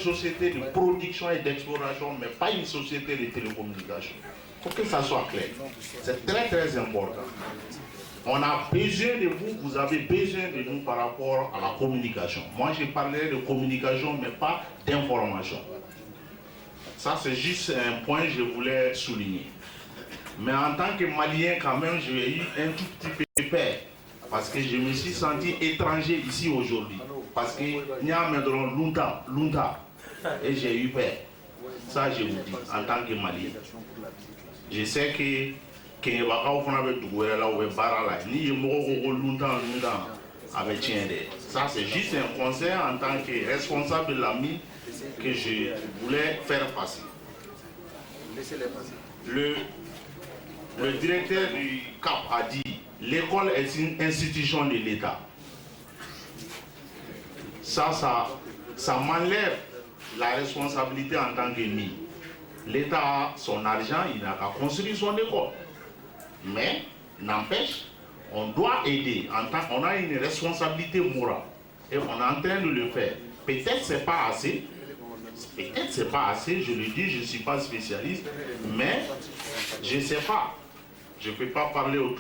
société de production et d'exploration, mais pas une société de télécommunication. Il faut que ça soit clair. C'est très très important. On a besoin de vous, vous avez besoin de nous par rapport à la communication. Moi, j'ai parlé de communication, mais pas d'information. Ça, c'est juste un point que je voulais souligner. Mais en tant que Malien, quand même, j'ai eu un tout petit peu peur. Parce que je me suis senti étranger ici aujourd'hui. Parce que il y a maintenant longtemps. Et j'ai eu peur. Ça, je vous dis, en tant que Malien. Je sais que ça, c'est juste un conseil en tant que responsable de l'AMI que je voulais faire passer. Le directeur du CAP a dit l'école est une institution de l'État. Ça ça m'enlève la responsabilité en tant qu'ennemi. L'État a son argent, il n'a qu'à construire son école. Mais, n'empêche, on doit aider. On a une responsabilité morale. Et on est en train de le faire. Peut-être c'est pas assez. Peut-être c'est pas assez, je le dis, je ne suis pas spécialiste. Mais, je ne sais pas. Je ne peux pas parler au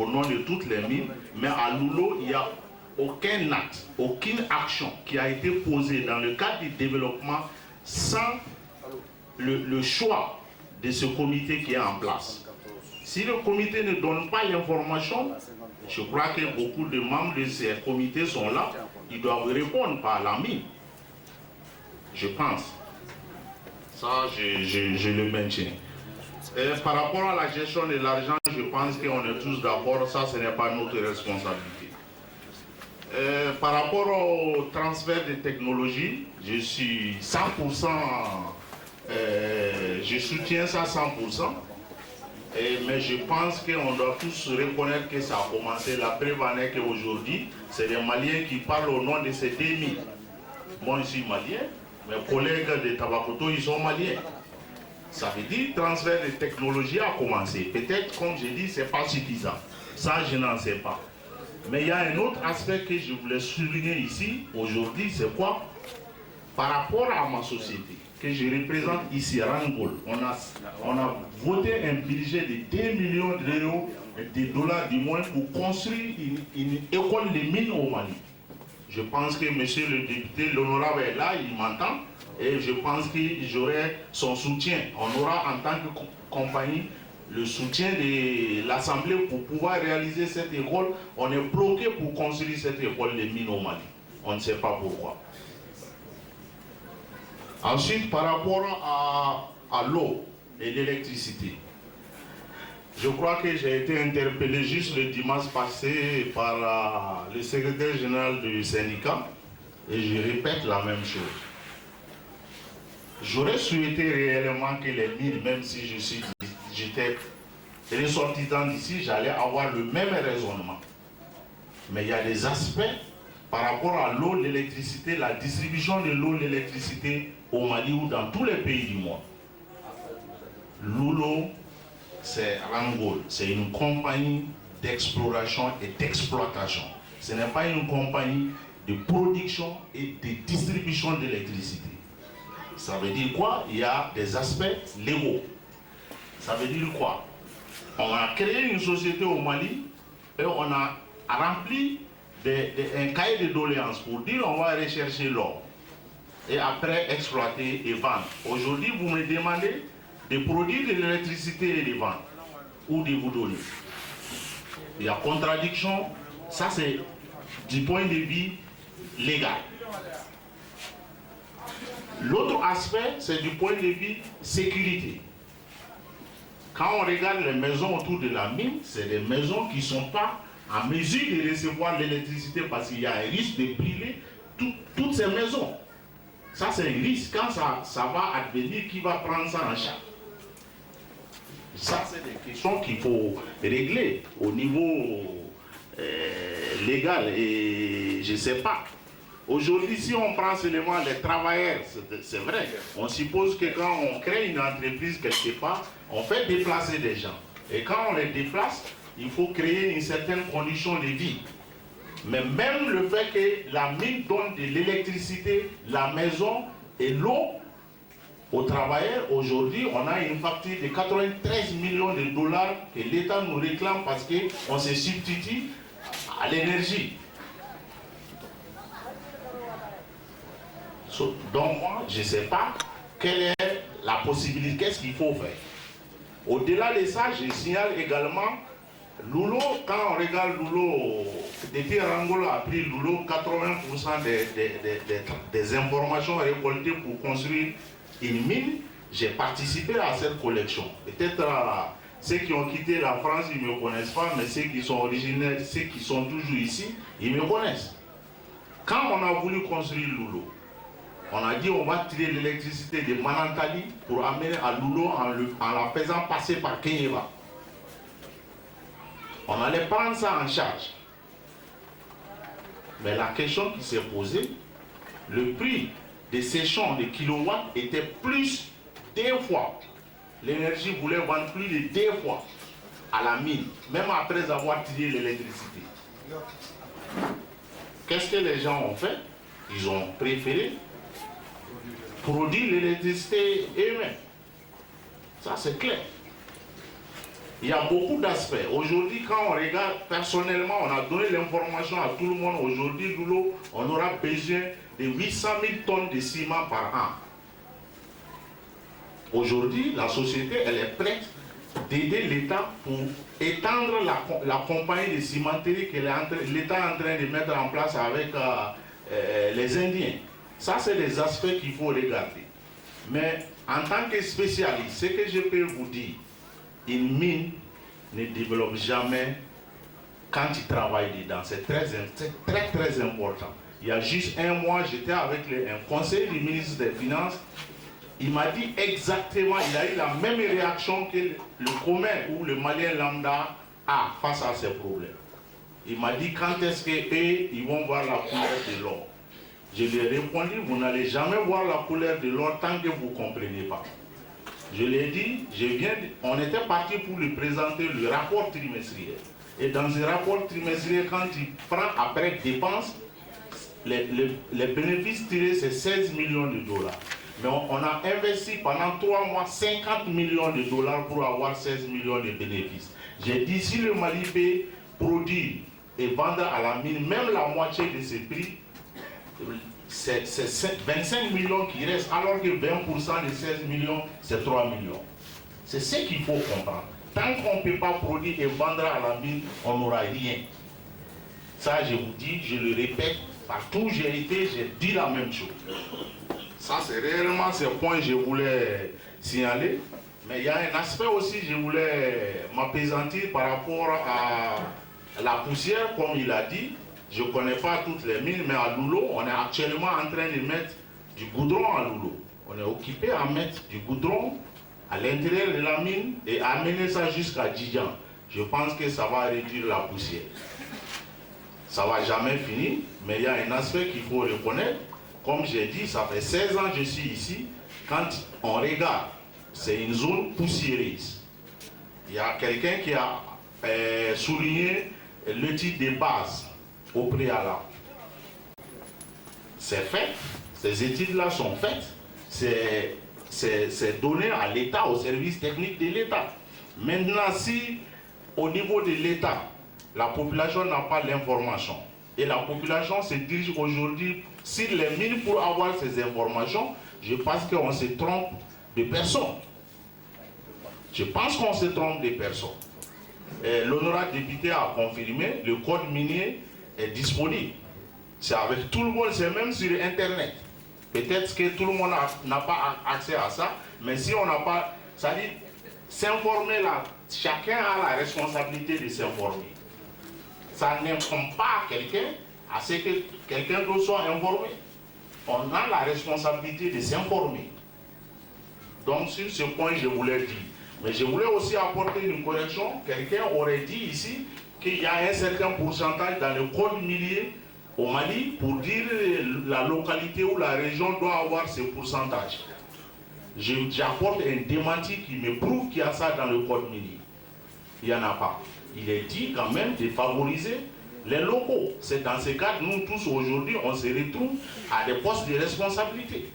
nom de toutes les mines. Mais à Loulo, il n'y a aucun acte, aucune action qui a été posée dans le cadre du développement sans le choix de ce comité qui est en place. Si le comité ne donne pas l'information, je crois que beaucoup de membres de ces comités sont là, ils doivent répondre par la mine. Je pense. Ça, je le maintiens. Et par rapport à la gestion de l'argent, je pense qu'on est tous d'accord, ça ce n'est pas notre responsabilité. Par rapport au transfert de technologies, je suis 100%, je soutiens ça 100%, mais je pense qu'on doit tous reconnaître que ça a commencé. La preuve en est qu'aujourd'hui, c'est les Maliens qui parlent au nom de ces 2000. Moi, je suis malien, mes collègues de Tabakoto, ils sont maliens. Ça veut dire que le transfert de technologie a commencé. Peut-être, comme je dis, ce n'est pas suffisant. Ça, je n'en sais pas. Mais il y a un autre aspect que je voulais souligner ici, aujourd'hui, c'est quoi? Par rapport à ma société, que je représente ici, à Rangol, on a voté un budget de 2 millions d'euros, de dollars du moins, pour construire une école de mines au Mali. Je pense que monsieur le député, l'honorable est là, il m'entend, et je pense qu'il j'aurai son soutien. On aura en tant que compagnie le soutien de l'Assemblée pour pouvoir réaliser cette école. On est bloqué pour construire cette école de mines au Mali. On ne sait pas pourquoi. Ensuite, par rapport à l'eau et l'électricité, je crois que j'ai été interpellé juste le dimanche passé par le secrétaire général du syndicat et je répète la même chose. J'aurais souhaité réellement que les mines, même si j'étais ressortissant d'ici, j'allais avoir le même raisonnement. Mais il y a des aspects par rapport à l'eau, l'électricité, la distribution de l'eau, l'électricité au Mali ou dans tous les pays du monde. Loulo, c'est Rangol, c'est une compagnie d'exploration et d'exploitation. Ce n'est pas une compagnie de production et de distribution d'électricité. Ça veut dire quoi? Il y a des aspects légaux. Ça veut dire quoi? On a créé une société au Mali et on a rempli un cahier de doléances pour dire on va rechercher l'or et après exploiter et vendre. Aujourd'hui, vous me demandez de produire de l'électricité et de vendre ou de vous donner. Il y a contradiction, ça c'est du point de vue légal. L'autre aspect, c'est du point de vue sécurité. Quand on regarde les maisons autour de la mine, c'est des maisons qui ne sont pas en mesure de recevoir l'électricité parce qu'il y a un risque de brûler toutes ces maisons. Ça, c'est un risque. Quand ça va advenir, qui va prendre ça en charge? Ça, c'est des questions qu'il faut régler au niveau légal. Et je ne sais pas. Aujourd'hui, si on prend seulement les travailleurs, c'est vrai, on suppose que quand on crée une entreprise quelque part, on fait déplacer des gens. Et quand on les déplace, il faut créer une certaine condition de vie. Mais même le fait que la mine donne de l'électricité, la maison et l'eau aux travailleurs, aujourd'hui, on a une facture de 93 millions de dollars que l'État nous réclame parce qu'on se substitue à l'énergie. Donc moi, je ne sais pas quelle est la possibilité, qu'est-ce qu'il faut faire. Au-delà de ça, je signale également Loulo, quand on regarde Loulo, depuis Rangol a pris Loulo, 80% des informations récoltées pour construire une mine, j'ai participé à cette collection. Peut-être ceux qui ont quitté la France, ils ne me connaissent pas, mais ceux qui sont originaires, ceux qui sont toujours ici, ils me connaissent. Quand on a voulu construire Loulo, on a dit on va tirer l'électricité de Manantali pour amener à Loulo en la faisant passer par Kenyeva. On allait prendre ça en charge. Mais la question qui s'est posée, le prix de ces champs de kilowatts était plus 2 fois. L'énergie voulait vendre plus de 2 fois à la mine, même après avoir tiré l'électricité. Qu'est-ce que les gens ont fait? Ils ont préféré produire l'électricité eux-mêmes. Ça, c'est clair. Il y a beaucoup d'aspects. Aujourd'hui, quand on regarde, personnellement, on a donné l'information à tout le monde. Aujourd'hui, Loulo, on aura besoin de 800 000 tonnes de ciment par an. Aujourd'hui, la société, elle est prête d'aider l'État pour étendre la compagnie de cimenterie que l'État est en train de mettre en place avec les Indiens. Ça, c'est des aspects qu'il faut regarder. Mais en tant que spécialiste, ce que je peux vous dire, une mine ne développe jamais quand il travaille dedans. C'est très, très important. Il y a juste un mois, j'étais avec un conseiller du ministre des Finances. Il m'a dit exactement, il a eu la même réaction que le commun ou le Malien lambda a face à ces problèmes. Il m'a dit quand est-ce qu'eux, ils vont voir la couleur de l'or. Je lui ai répondu, vous n'allez jamais voir la couleur de l'or tant que vous ne comprenez pas. Je lui ai dit, on était parti pour lui présenter le rapport trimestriel. Et dans ce rapport trimestriel, quand il prend après dépenses, les bénéfices tirés, c'est 16 millions de dollars. Mais on a investi pendant 3 mois 50 millions de dollars pour avoir 16 millions de bénéfices. J'ai dit, si le Mali peut produire et vendre à la mine même la moitié de ce prix, c'est 25 millions qui restent, alors que 20% de 16 millions, c'est 3 millions. C'est ce qu'il faut comprendre. Tant qu'on ne peut pas produire et vendre à la mine, on n'aura rien. Ça, je vous dis, je le répète, partout où j'ai été, j'ai dit la même chose. Ça, c'est réellement ce point que je voulais signaler. Mais il y a un aspect aussi que je voulais m'apaisantir par rapport à la poussière, comme il a dit. Je ne connais pas toutes les mines, mais à Loulo, on est actuellement en train de mettre du goudron à Loulo. On est occupé à mettre du goudron à l'intérieur de la mine et amener ça jusqu'à Djidjan. Je pense que ça va réduire la poussière. Ça ne va jamais finir, mais il y a un aspect qu'il faut reconnaître. Comme j'ai dit, ça fait 16 ans que je suis ici. Quand on regarde, c'est une zone poussiéreuse. Il y a quelqu'un qui a souligné le titre de base au préalable. C'est fait, ces études-là sont faites, c'est donné à l'État, au service technique de l'État. Maintenant, si au niveau de l'État, la population n'a pas l'information, et la population se dirige aujourd'hui sur les mines pour avoir ces informations, je pense qu'on se trompe de personnes. Je pense qu'on se trompe de personnes. L'honorable député a confirmé, le code minier est disponible. C'est avec tout le monde, c'est même sur Internet. Peut-être que tout le monde n'a pas accès à ça, mais si on n'a pas, ça dit, s'informer là, chacun a la responsabilité de s'informer. Ça n'informe pas quelqu'un à ce que quelqu'un d'autre soit informé. On a la responsabilité de s'informer. Donc sur ce point, je voulais dire. Mais je voulais aussi apporter une correction. Quelqu'un aurait dit ici qu'il y a un certain pourcentage dans le code minier au Mali pour dire la localité ou la région doit avoir ce pourcentage. J'apporte un démenti qui me prouve qu'il y a ça dans le code minier. Il n'y en a pas. Il est dit quand même de favoriser les locaux. C'est dans ce cadre, nous tous aujourd'hui, on se retrouve à des postes de responsabilité.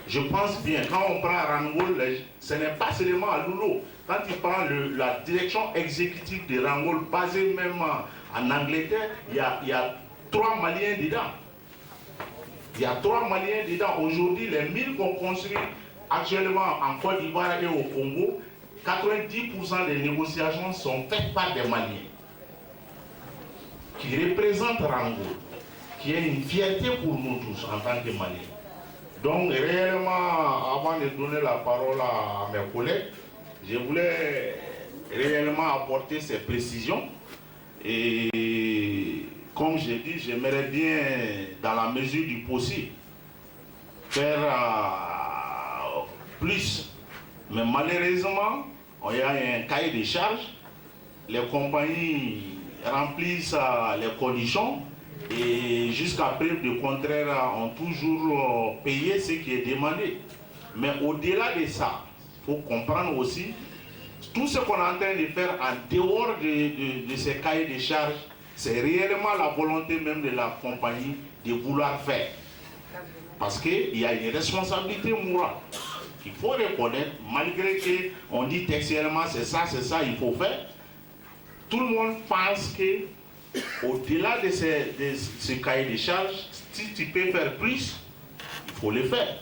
Je pense bien, quand on prend Rangol, ce n'est pas seulement à Loulo. Quand il prend la direction exécutive de Rangol, basée même en Angleterre, il y a 3 Maliens dedans. Il y a 3 Maliens dedans. Aujourd'hui, les mines qu'on construit actuellement en Côte d'Ivoire et au Congo, 90% des négociations sont faites par des Maliens qui représentent Rangol, qui est une fierté pour nous tous en tant que Maliens. Donc réellement, avant de donner la parole à mes collègues, je voulais réellement apporter ces précisions. Et comme j'ai dit, j'aimerais bien, dans la mesure du possible, faire plus. Mais malheureusement, il y a un cahier de charges. Les compagnies remplissent les conditions et jusqu'à preuve du contraire ont toujours payé ce qui est demandé. Mais au-delà de ça, il faut comprendre aussi tout ce qu'on est en train de faire en dehors de ces cahiers de charges, c'est réellement la volonté même de la compagnie de vouloir faire. Parce qu'il y a une responsabilité morale qu'il faut reconnaître, malgré qu'on dit textuellement c'est ça, il faut faire. Tout le monde pense que au-delà de ces cahiers de charges, si tu peux faire plus, il faut le faire.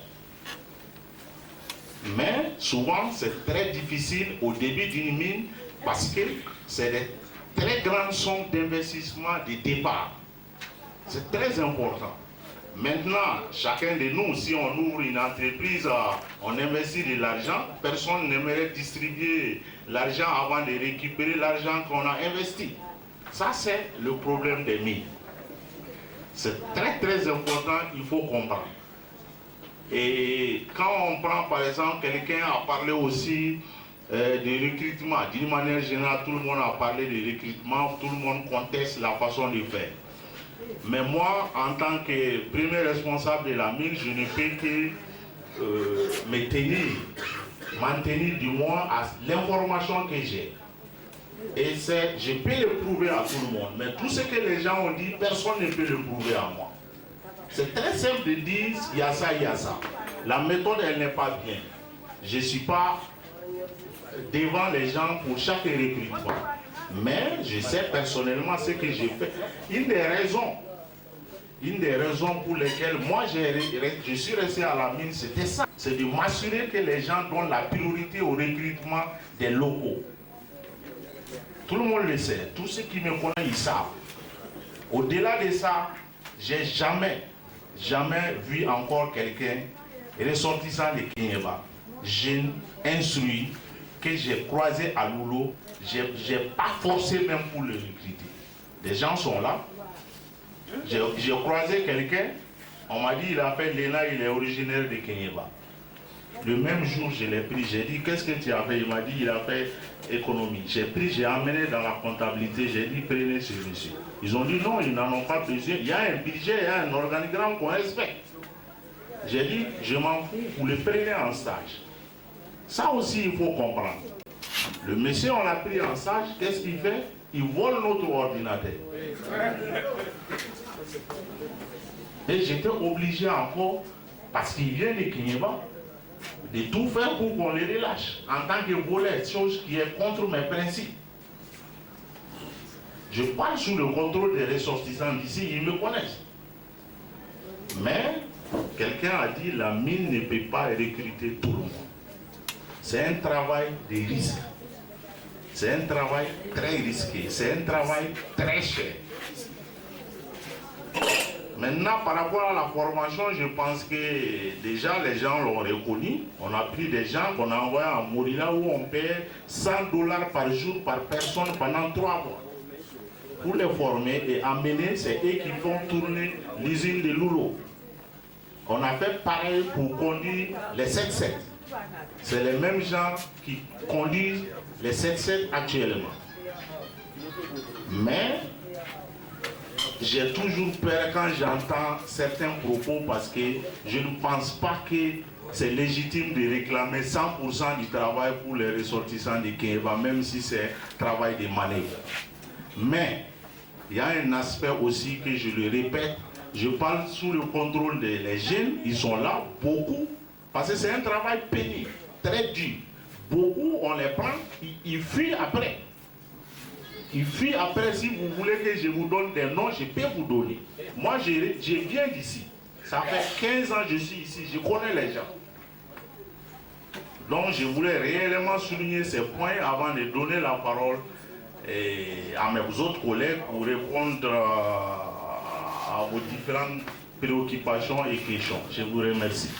Mais souvent, c'est très difficile au début d'une mine parce que c'est des très grandes sommes d'investissement de départ. C'est très important. Maintenant, chacun de nous, si on ouvre une entreprise, on investit de l'argent, personne n'aimerait distribuer l'argent avant de récupérer l'argent qu'on a investi. Ça, c'est le problème des mines. C'est très très important, il faut comprendre. Et quand on prend par exemple, quelqu'un a parlé aussi de recrutement, d'une manière générale, tout le monde a parlé de recrutement, tout le monde conteste la façon de faire. Mais moi, en tant que premier responsable de la mine, je ne peux que m'en tenir du moins à l'information que j'ai. Et je peux le prouver à tout le monde, mais tout ce que les gens ont dit, personne ne peut le prouver à moi. C'est très simple de dire, il y a ça, il y a ça. La méthode, elle n'est pas bien. Je ne suis pas devant les gens pour chaque recrutement. Mais je sais personnellement ce que j'ai fait. Une des raisons pour lesquelles moi je suis resté à la mine, c'était ça. C'est de m'assurer que les gens donnent la priorité au recrutement des locaux. Tout le monde le sait. Tous ceux qui me connaissent, ils savent. Au-delà de ça, j'ai jamais vu encore quelqu'un ressortissant de Kinyeba, jeune, instruit, que j'ai croisé à Loulo, j'ai pas forcé même pour le recruter. Des gens sont là. J'ai croisé quelqu'un, on m'a dit il a fait l'ENA, il est originaire de Kinyeba. Le même jour, je l'ai pris, j'ai dit qu'est-ce que tu as fait? Il m'a dit il a fait économie. J'ai pris, j'ai emmené dans la comptabilité, j'ai dit prenez ce monsieur. Ils ont dit non, ils n'en ont pas besoin. Il y a un budget, il y a un organigramme qu'on respecte. J'ai dit je m'en fous, vous le prenez en stage. Ça aussi il faut comprendre. Le monsieur, on l'a pris en stage, qu'est-ce qu'il fait? Il vole notre ordinateur. Et j'étais obligé encore, parce qu'il vient de Kinyeba, de tout faire pour qu'on les relâche en tant que voleur, chose qui est contre mes principes. Je parle sous le contrôle des ressortissants d'ici, ils me connaissent. Mais quelqu'un a dit la mine ne peut pas recruter tout le monde. C'est un travail de risque. C'est un travail très risqué. C'est un travail très cher. Maintenant, par rapport à la formation, je pense que déjà les gens l'ont reconnu. On a pris des gens qu'on a envoyés à Morila où on paie $100 par jour par personne pendant 3 mois. Pour les former et amener, c'est eux qui font tourner l'usine de Loulo. On a fait pareil pour conduire les 7-7. C'est les mêmes gens qui conduisent les 7-7 actuellement. Mais j'ai toujours peur quand j'entends certains propos parce que je ne pense pas que c'est légitime de réclamer 100% du travail pour les ressortissants de Kinyeba, même si c'est travail de manœuvre. Mais il y a un aspect aussi que je le répète, je parle sous le contrôle des jeunes, ils sont là, beaucoup, parce que c'est un travail pénible, très dur. Beaucoup, on les prend, ils fuient après. Ils fuient après, si vous voulez que je vous donne des noms, je peux vous donner. Moi, je viens d'ici. Ça fait 15 ans que je suis ici, je connais les gens. Donc, je voulais réellement souligner ces points avant de donner la parole à mes autres collègues pour répondre à vos différentes préoccupations et questions. Je vous remercie.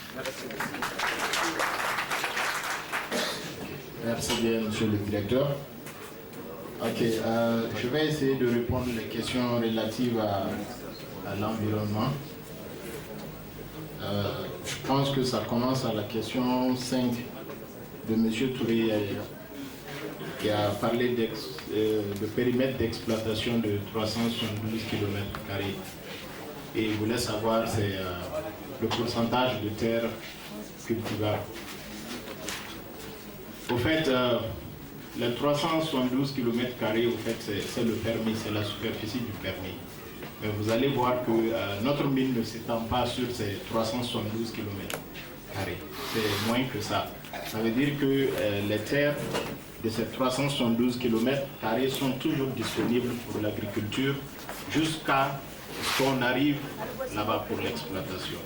Merci bien, monsieur le directeur. Ok, je vais essayer de répondre aux questions relatives à l'environnement. Je pense que ça commence à la question 5 de monsieur Touré qui a parlé de périmètre d'exploitation de 372 km². et il voulait savoir c'est le pourcentage de terres cultivables. Au fait, les 372 km², au fait, c'est le permis, c'est la superficie du permis. Mais vous allez voir que notre mine ne s'étend pas sur ces 372 km². C'est moins que ça. Ça veut dire que les terres de ces 372 km² sont toujours disponibles pour l'agriculture jusqu'à ce qu'on arrive là-bas pour l'exploitation.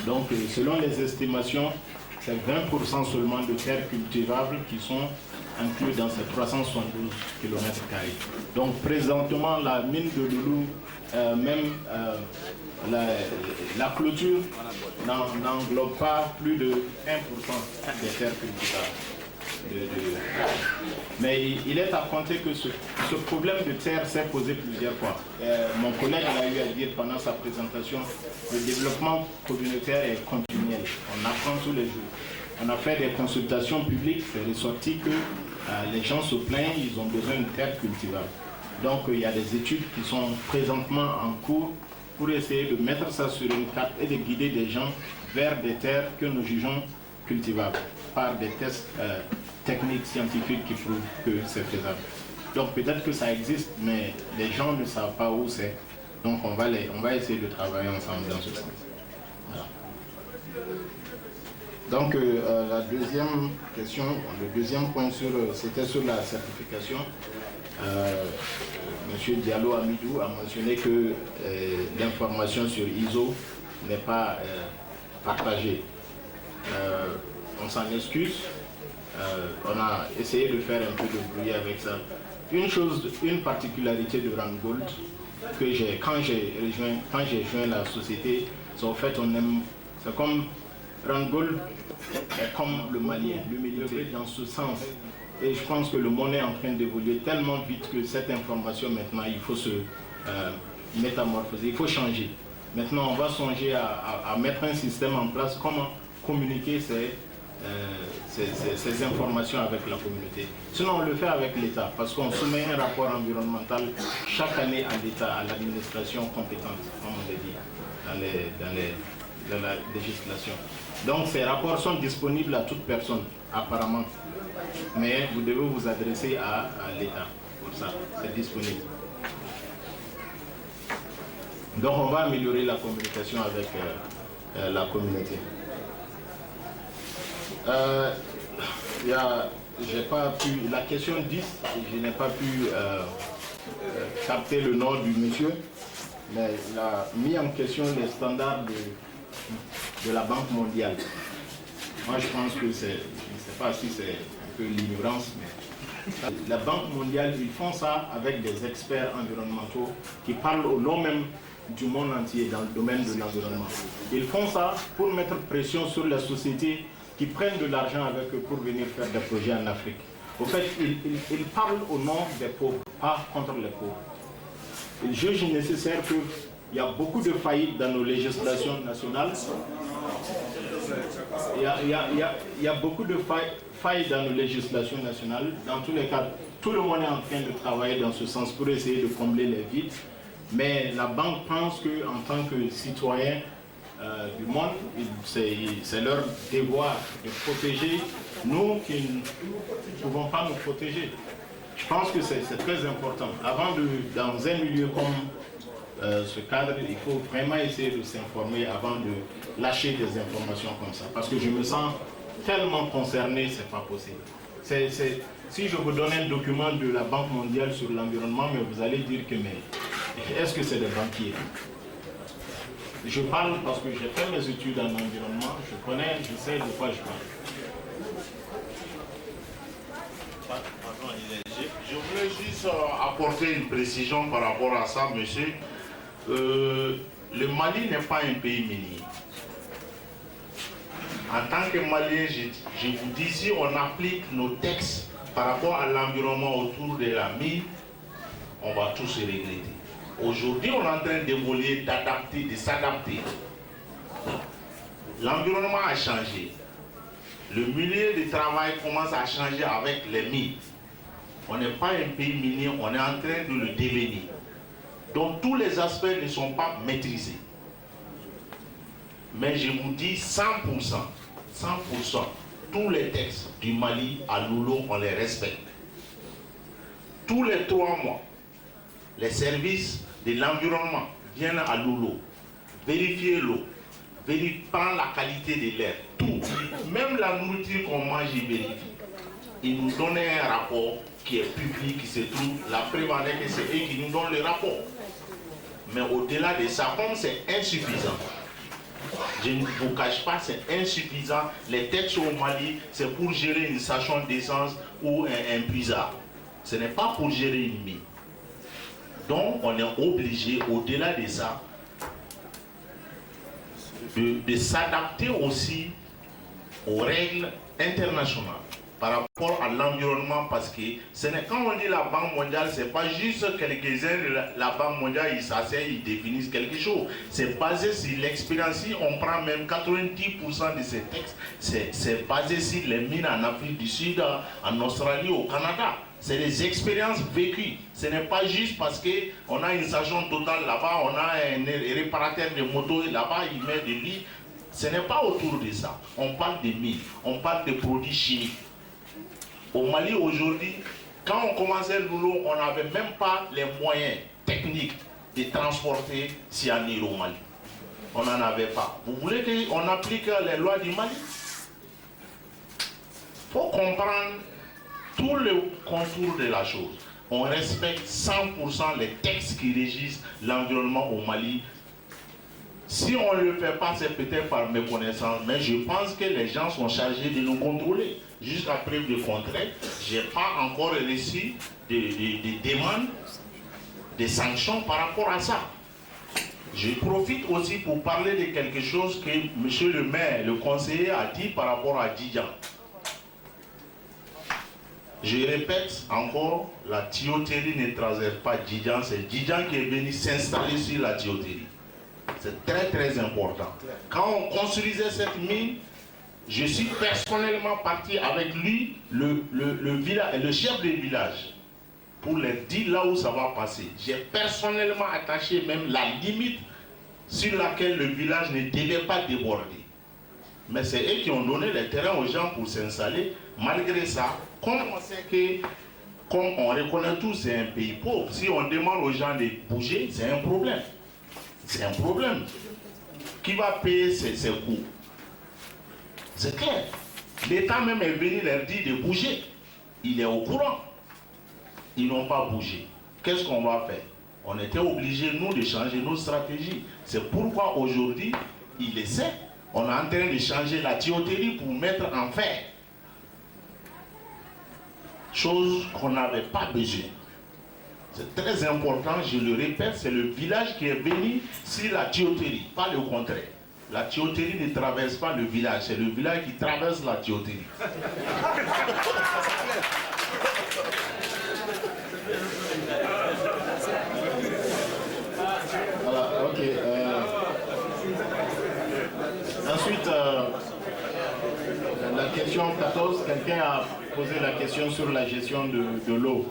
Donc, selon les estimations, c'est 20% seulement de terres cultivables qui sont inclus dans ces 372 km². Donc, présentement, la mine de Loulou, la clôture n'englobe pas plus de 1% des terres cultivables. Mais il est à compter que ce problème de terre s'est posé plusieurs fois. Mon collègue l'a eu à dire pendant sa présentation, le développement communautaire est continuel. On apprend tous les jours. On a fait des consultations publiques, c'est ressorti que les gens se plaignent, ils ont besoin de terres cultivables. Donc il y a des études qui sont présentement en cours pour essayer de mettre ça sur une carte et de guider des gens vers des terres que nous jugeons cultivables par des tests techniques, scientifiques qui prouvent que c'est faisable. Donc peut-être que ça existe, mais les gens ne savent pas où c'est. Donc on va essayer de travailler ensemble dans ce sens. Voilà. Donc la deuxième question, le deuxième point c'était sur la certification. Monsieur Diallo Amidou a mentionné que l'information sur ISO n'est pas partagée. On s'en excuse. On a essayé de faire un peu de bruit avec ça. Une particularité de Randgold que quand j'ai joint la société, c'est au fait c'est comme Randgold est comme le Malien, l'humilité dans ce sens. Et je pense que le monde est en train d'évoluer tellement vite que cette information maintenant, il faut se métamorphoser, il faut changer. Maintenant, on va songer à mettre un système en place, comment communiquer ces informations avec la communauté. Sinon, on le fait avec l'État, parce qu'on soumet un rapport environnemental chaque année à l'État, à l'administration compétente, comme on le dit dans la législation. Donc, ces rapports sont disponibles à toute personne, apparemment. Mais vous devez vous adresser à l'État pour ça, c'est disponible. Donc, on va améliorer la communication avec la communauté. La question 10, je n'ai pas pu capter le nom du monsieur, mais il a mis en question les standards de la Banque mondiale. Moi, je pense que je ne sais pas si c'est un peu l'ignorance, mais la Banque mondiale, ils font ça avec des experts environnementaux qui parlent au nom même du monde entier dans le domaine de l'environnement. Ils font ça pour mettre pression sur les sociétés qui prennent de l'argent avec eux pour venir faire des projets en Afrique. Au fait, ils parlent au nom des pauvres, pas contre les pauvres. Ils jugent nécessaire qu'il y a beaucoup de faillites dans nos législations nationales. Il y a beaucoup de failles dans nos législations nationales. Dans tous les cas, tout le monde est en train de travailler dans ce sens pour essayer de combler les vides. Mais la banque pense qu'en tant que citoyen du monde, c'est leur devoir de protéger nous qui ne pouvons pas nous protéger. Je pense que c'est très important. Dans un milieu comme ce cadre, il faut vraiment essayer de s'informer avant de lâcher des informations comme ça. Parce que je me sens tellement concerné, c'est pas possible. Si je vous donne un document de la Banque mondiale sur l'environnement, mais vous allez dire que est-ce que c'est des banquiers? Je parle parce que j'ai fait mes études en environnement, je sais de quoi je parle. Je voulais juste apporter une précision par rapport à ça, monsieur. Le Mali n'est pas un pays minier. En tant que Malien, je vous dis, si on applique nos textes par rapport à l'environnement autour de la mine, on va tous se regretter. Aujourd'hui, on est en train d'évoluer, d'adapter, de s'adapter. L'environnement a changé. Le milieu de travail commence à changer avec les mines. On n'est pas un pays minier, on est en train de le devenir. Donc tous les aspects ne sont pas maîtrisés. Mais je vous dis 100%, tous les textes du Mali à Loulo, on les respecte. Tous les 3 mois, les services de l'environnement viennent à Loulo, vérifier l'eau, prendre la qualité de l'air, tout. Même la nourriture qu'on mange, ils vérifient. Ils nous donnent un rapport qui est public, qui se trouve. La preuve en est que c'est eux qui nous donnent le rapport. Mais au-delà de ça, comme c'est insuffisant, je ne vous cache pas, c'est insuffisant. Les textes au Mali, c'est pour gérer une station d'essence ou un puisard. Ce n'est pas pour gérer une mine. Donc, on est obligé, au-delà de ça, de s'adapter aussi aux règles internationales par rapport à l'environnement, parce que quand on dit la Banque mondiale, ce n'est pas juste quelques-uns de la Banque mondiale, ils s'asseyent, ils définissent quelque chose. C'est basé sur l'expérience. Si on prend même 90% de ces textes, c'est basé sur les mines en Afrique du Sud, en Australie, au Canada. C'est des expériences vécues. Ce n'est pas juste parce qu'on a une station totale là-bas, on a un réparateur de motos là-bas, il met des lits. Ce n'est pas autour de ça. On parle des mines, on parle des produits chimiques. Au Mali aujourd'hui, quand on commençait le boulot, on n'avait même pas les moyens techniques de transporter cyanure au Mali. On n'en avait pas. Vous voulez qu'on applique les lois du Mali? Il faut comprendre tout le contour de la chose. On respecte 100% les textes qui régissent l'environnement au Mali. Si on ne le fait pas, c'est peut-être par méconnaissance, mais je pense que les gens sont chargés de nous contrôler. Jusqu'à preuve de contraire, je n'ai pas encore reçu de demandes, de sanctions par rapport à ça. Je profite aussi pour parler de quelque chose que M. le maire, le conseiller, a dit par rapport à Djidjan. Je répète encore, la tuyauterie ne traverse pas Djidjan, c'est Djidjan qui est venu s'installer sur la tuyauterie. C'est très très important. Quand on construisait cette mine, je suis personnellement parti avec lui, le chef de village, pour leur dire là où ça va passer. J'ai personnellement attaché même la limite sur laquelle le village ne devait pas déborder. Mais c'est eux qui ont donné le terrain aux gens pour s'installer. Malgré ça, comme on sait que, comme on reconnaît tous, c'est un pays pauvre. Si on demande aux gens de bouger, c'est un problème. C'est un problème. Qui va payer ses coûts? C'est clair. L'État même est venu leur dire de bouger. Il est au courant. Ils n'ont pas bougé. Qu'est-ce qu'on va faire? On était obligés, nous, de changer nos stratégies. C'est pourquoi aujourd'hui, il essaie. On est en train de changer la tuyauterie pour mettre en fer. Chose qu'on n'avait pas besoin. C'est très important, je le répète, c'est le village qui est venu sur la tuyauterie, pas le contraire. La tuyauterie ne traverse pas le village, c'est le village qui traverse la tuyauterie. Voilà, ok. Ensuite, la question 14, quelqu'un a posé la question sur la gestion de l'eau,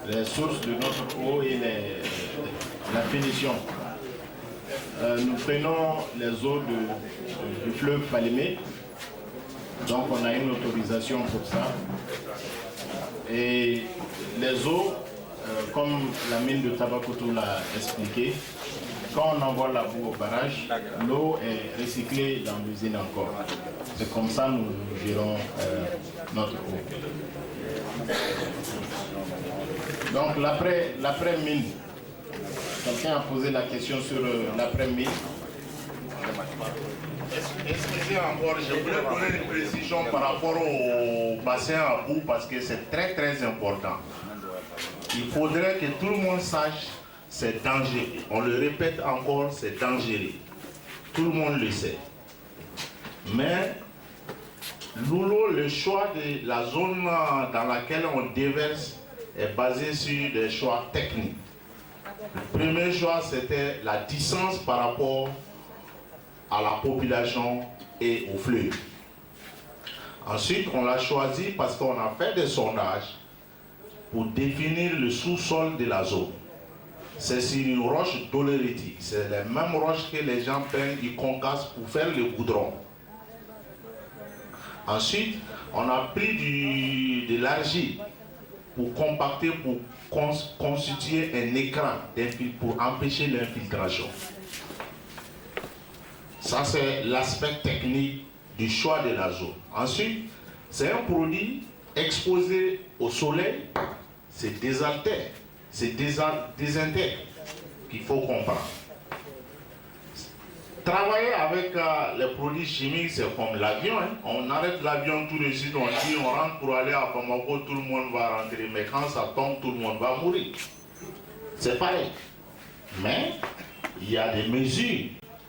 les sources de notre eau et la finition. Nous prenons les eaux du fleuve Falémé, donc on a une autorisation pour ça. Et les eaux, comme la mine de Tabakoto l'a expliqué, quand on envoie la boue au barrage, l'eau est recyclée dans l'usine encore. C'est comme ça que nous gérons notre eau. Donc l'après-mine, quelqu'un a posé la question sur l'après-mine. Excusez encore, je voulais donner une précision par rapport au bassin à boue parce que c'est très très important. Il faudrait que tout le monde sache c'est dangereux. On le répète encore, c'est dangereux. Tout le monde le sait. Mais Loulo, le choix de la zone dans laquelle on déverse est basé sur des choix techniques. Le premier choix, c'était la distance par rapport à la population et au fleuve. Ensuite, on l'a choisi parce qu'on a fait des sondages pour définir le sous-sol de la zone. c'est sur une roche doléritique. C'est la même roche que les gens prennent, ils concassent pour faire le goudron. Ensuite, on a pris de l'argile pour compacter, pour constituer un écran pour empêcher l'infiltration. Ça, c'est l'aspect technique du choix de la zone. Ensuite, c'est un produit exposé au soleil, c'est désaltère, c'est désintègre qu'il faut comprendre. Travailler avec les produits chimiques, c'est comme l'avion. Hein. On arrête l'avion tout de suite, on dit on rentre pour aller à Bamako, tout le monde va rentrer. Mais quand ça tombe, tout le monde va mourir. C'est pareil. Mais il y a des mesures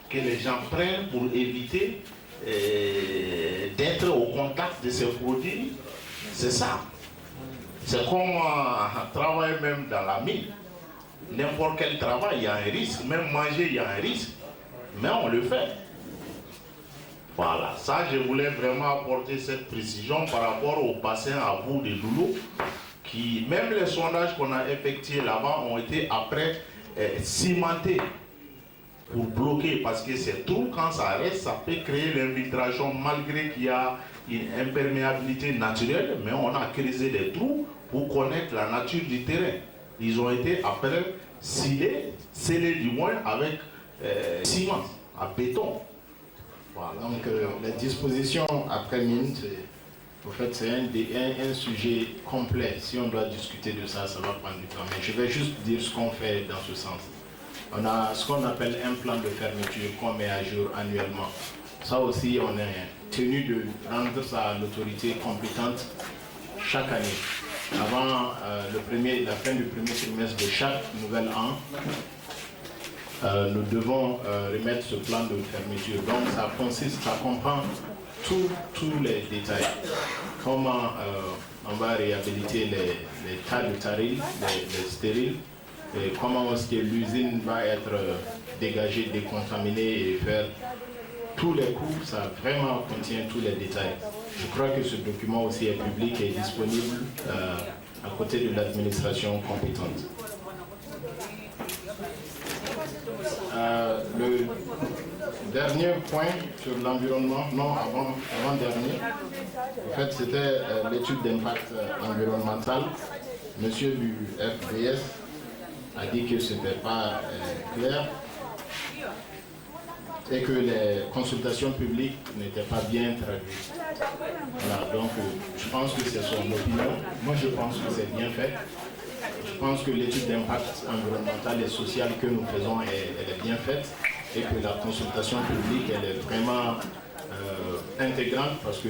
que les gens prennent pour éviter d'être au contact de ces produits. C'est ça. C'est comme travailler même dans la mine. N'importe quel travail, il y a un risque. Même manger, il y a un risque. Mais on le fait. Voilà, ça je voulais vraiment apporter cette précision par rapport au bassin à bout de Loulou, qui, même les sondages qu'on a effectués là-bas ont été après cimentés pour bloquer, parce que c'est trou, quand ça reste, ça peut créer l'infiltration malgré qu'il y a une imperméabilité naturelle, mais on a creusé des trous pour connaître la nature du terrain. Ils ont été après scellés du moins avec ciment, à béton. Voilà. Donc la disposition après mine, en fait, c'est un sujet complet. Si on doit discuter de ça, ça va prendre du temps. Mais je vais juste dire ce qu'on fait dans ce sens. On a ce qu'on appelle un plan de fermeture qu'on met à jour annuellement. Ça aussi, on est tenu de rendre ça à l'autorité compétente chaque année. Avant la fin du premier trimestre de chaque nouvel an, nous devons remettre ce plan de fermeture. Donc ça comprend tous les détails. Comment on va réhabiliter les tas de tarils, les stériles, et comment est-ce que l'usine va être dégagée, décontaminée et faire tous les coûts. Ça vraiment contient tous les détails. Je crois que ce document aussi est public et disponible à côté de l'administration compétente. Le dernier point sur l'environnement, non, avant-dernier, en fait, c'était l'étude d'impact environnemental. Monsieur du FDS a dit que ce n'était pas clair et que les consultations publiques n'étaient pas bien traduites. Voilà, donc je pense que c'est son opinion. Moi, je pense que c'est bien fait. Je pense que l'étude d'impact environnemental et social que nous faisons, elle est bien faite et que la consultation publique, elle est vraiment intégrante parce que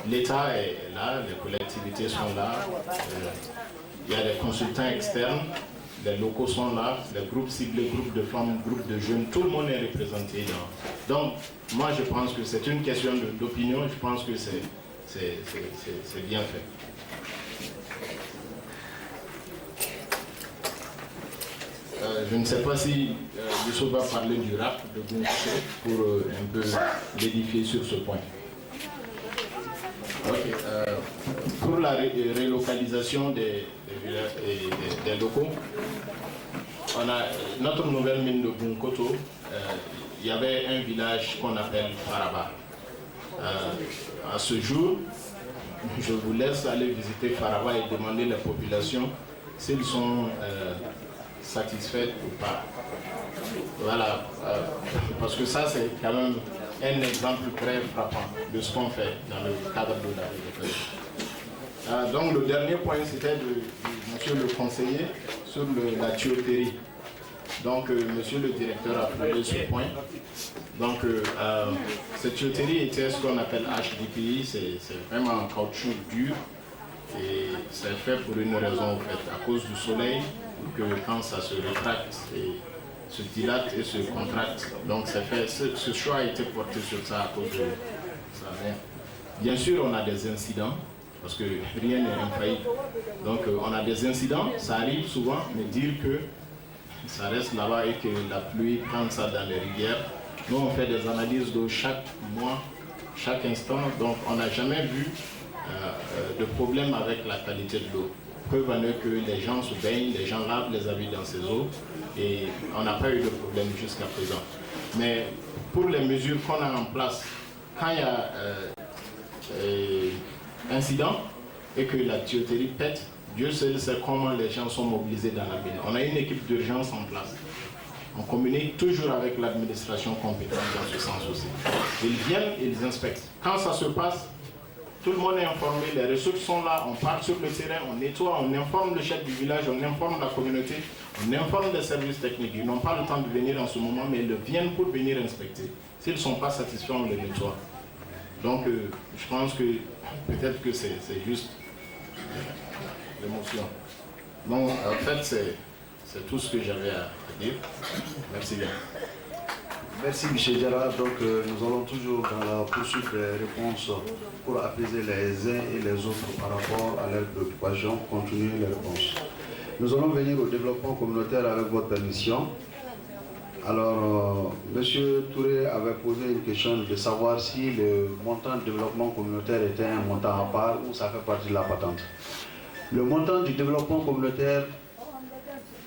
l'État est là, les collectivités sont là, il y a des consultants externes, les locaux sont là, les groupes ciblés, groupes de femmes, groupes de jeunes, tout le monde est représenté là. Donc, moi je pense que c'est une question d'opinion, je pense que c'est bien fait. Je ne sais pas si Youssou va parler du RAP de Bunkoto pour un peu l'édifier sur ce point. Okay. Pour la relocalisation des locaux, on a notre nouvelle mine de Bunkoto. Il y avait un village qu'on appelle Faraba. À ce jour, je vous laisse aller visiter Faraba et demander les populations s'ils sont satisfaits ou pas. Voilà, parce que ça c'est quand même un exemple très frappant de ce qu'on fait dans le cadre de la relocation. Donc le dernier point c'était de monsieur le conseiller sur la tuyauterie. Donc monsieur le directeur a posé ce point. Donc cette tuyauterie était ce qu'on appelle HDPI, c'est vraiment un caoutchouc dur et c'est fait pour une raison en fait, à cause du soleil, que quand ça se rétracte et se dilate et se contracte. Donc c'est fait, ce choix a été porté sur ça à cause de ça. Bien sûr on a des incidents, parce que rien n'est infaillible. Donc on a des incidents, ça arrive souvent, mais dire que ça reste là-bas et que la pluie prend ça dans les rivières. Nous on fait des analyses d'eau chaque mois, chaque instant, donc on n'a jamais vu de problème avec la qualité de l'eau. preuve en est que les gens se baignent, les gens lavent les habits dans ces eaux et on n'a pas eu de problème jusqu'à présent. Mais pour les mesures qu'on a en place, quand il y a incident et que la tuyauterie pète, Dieu seul sait comment les gens sont mobilisés dans la mine. On a une équipe d'urgence en place. On communique toujours avec l'administration compétente dans ce sens aussi. Ils viennent, ils inspectent. Quand ça se passe, tout le monde est informé, les ressources sont là, on part sur le terrain, on nettoie, on informe le chef du village, on informe la communauté, on informe les services techniques. Ils n'ont pas le temps de venir en ce moment, mais ils viennent pour venir inspecter. S'ils ne sont pas satisfaits, on les nettoie. Donc, je pense que peut-être que c'est juste l'émotion. Donc, en fait, c'est tout ce que j'avais à dire. Merci bien. Merci M. Gérard. Donc nous allons toujours dans la poursuite des réponses pour apaiser les uns et les autres par rapport à leurs préoccupations, continuer les réponses. Nous allons venir au développement communautaire avec votre permission. Alors, M. Touré avait posé une question de savoir si le montant de développement communautaire était un montant à part ou ça fait partie de la patente. Le montant du développement communautaire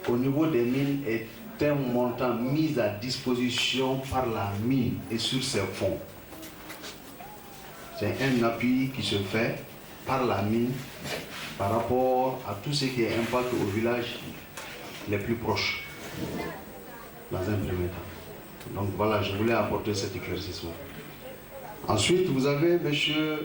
au niveau des mines est un montant mis à disposition par la mine et sur ses fonds. C'est un appui qui se fait par la mine par rapport à tout ce qui impacte au village les plus proches, dans un premier temps. Donc voilà, je voulais apporter cet éclaircissement. Ensuite, vous avez M.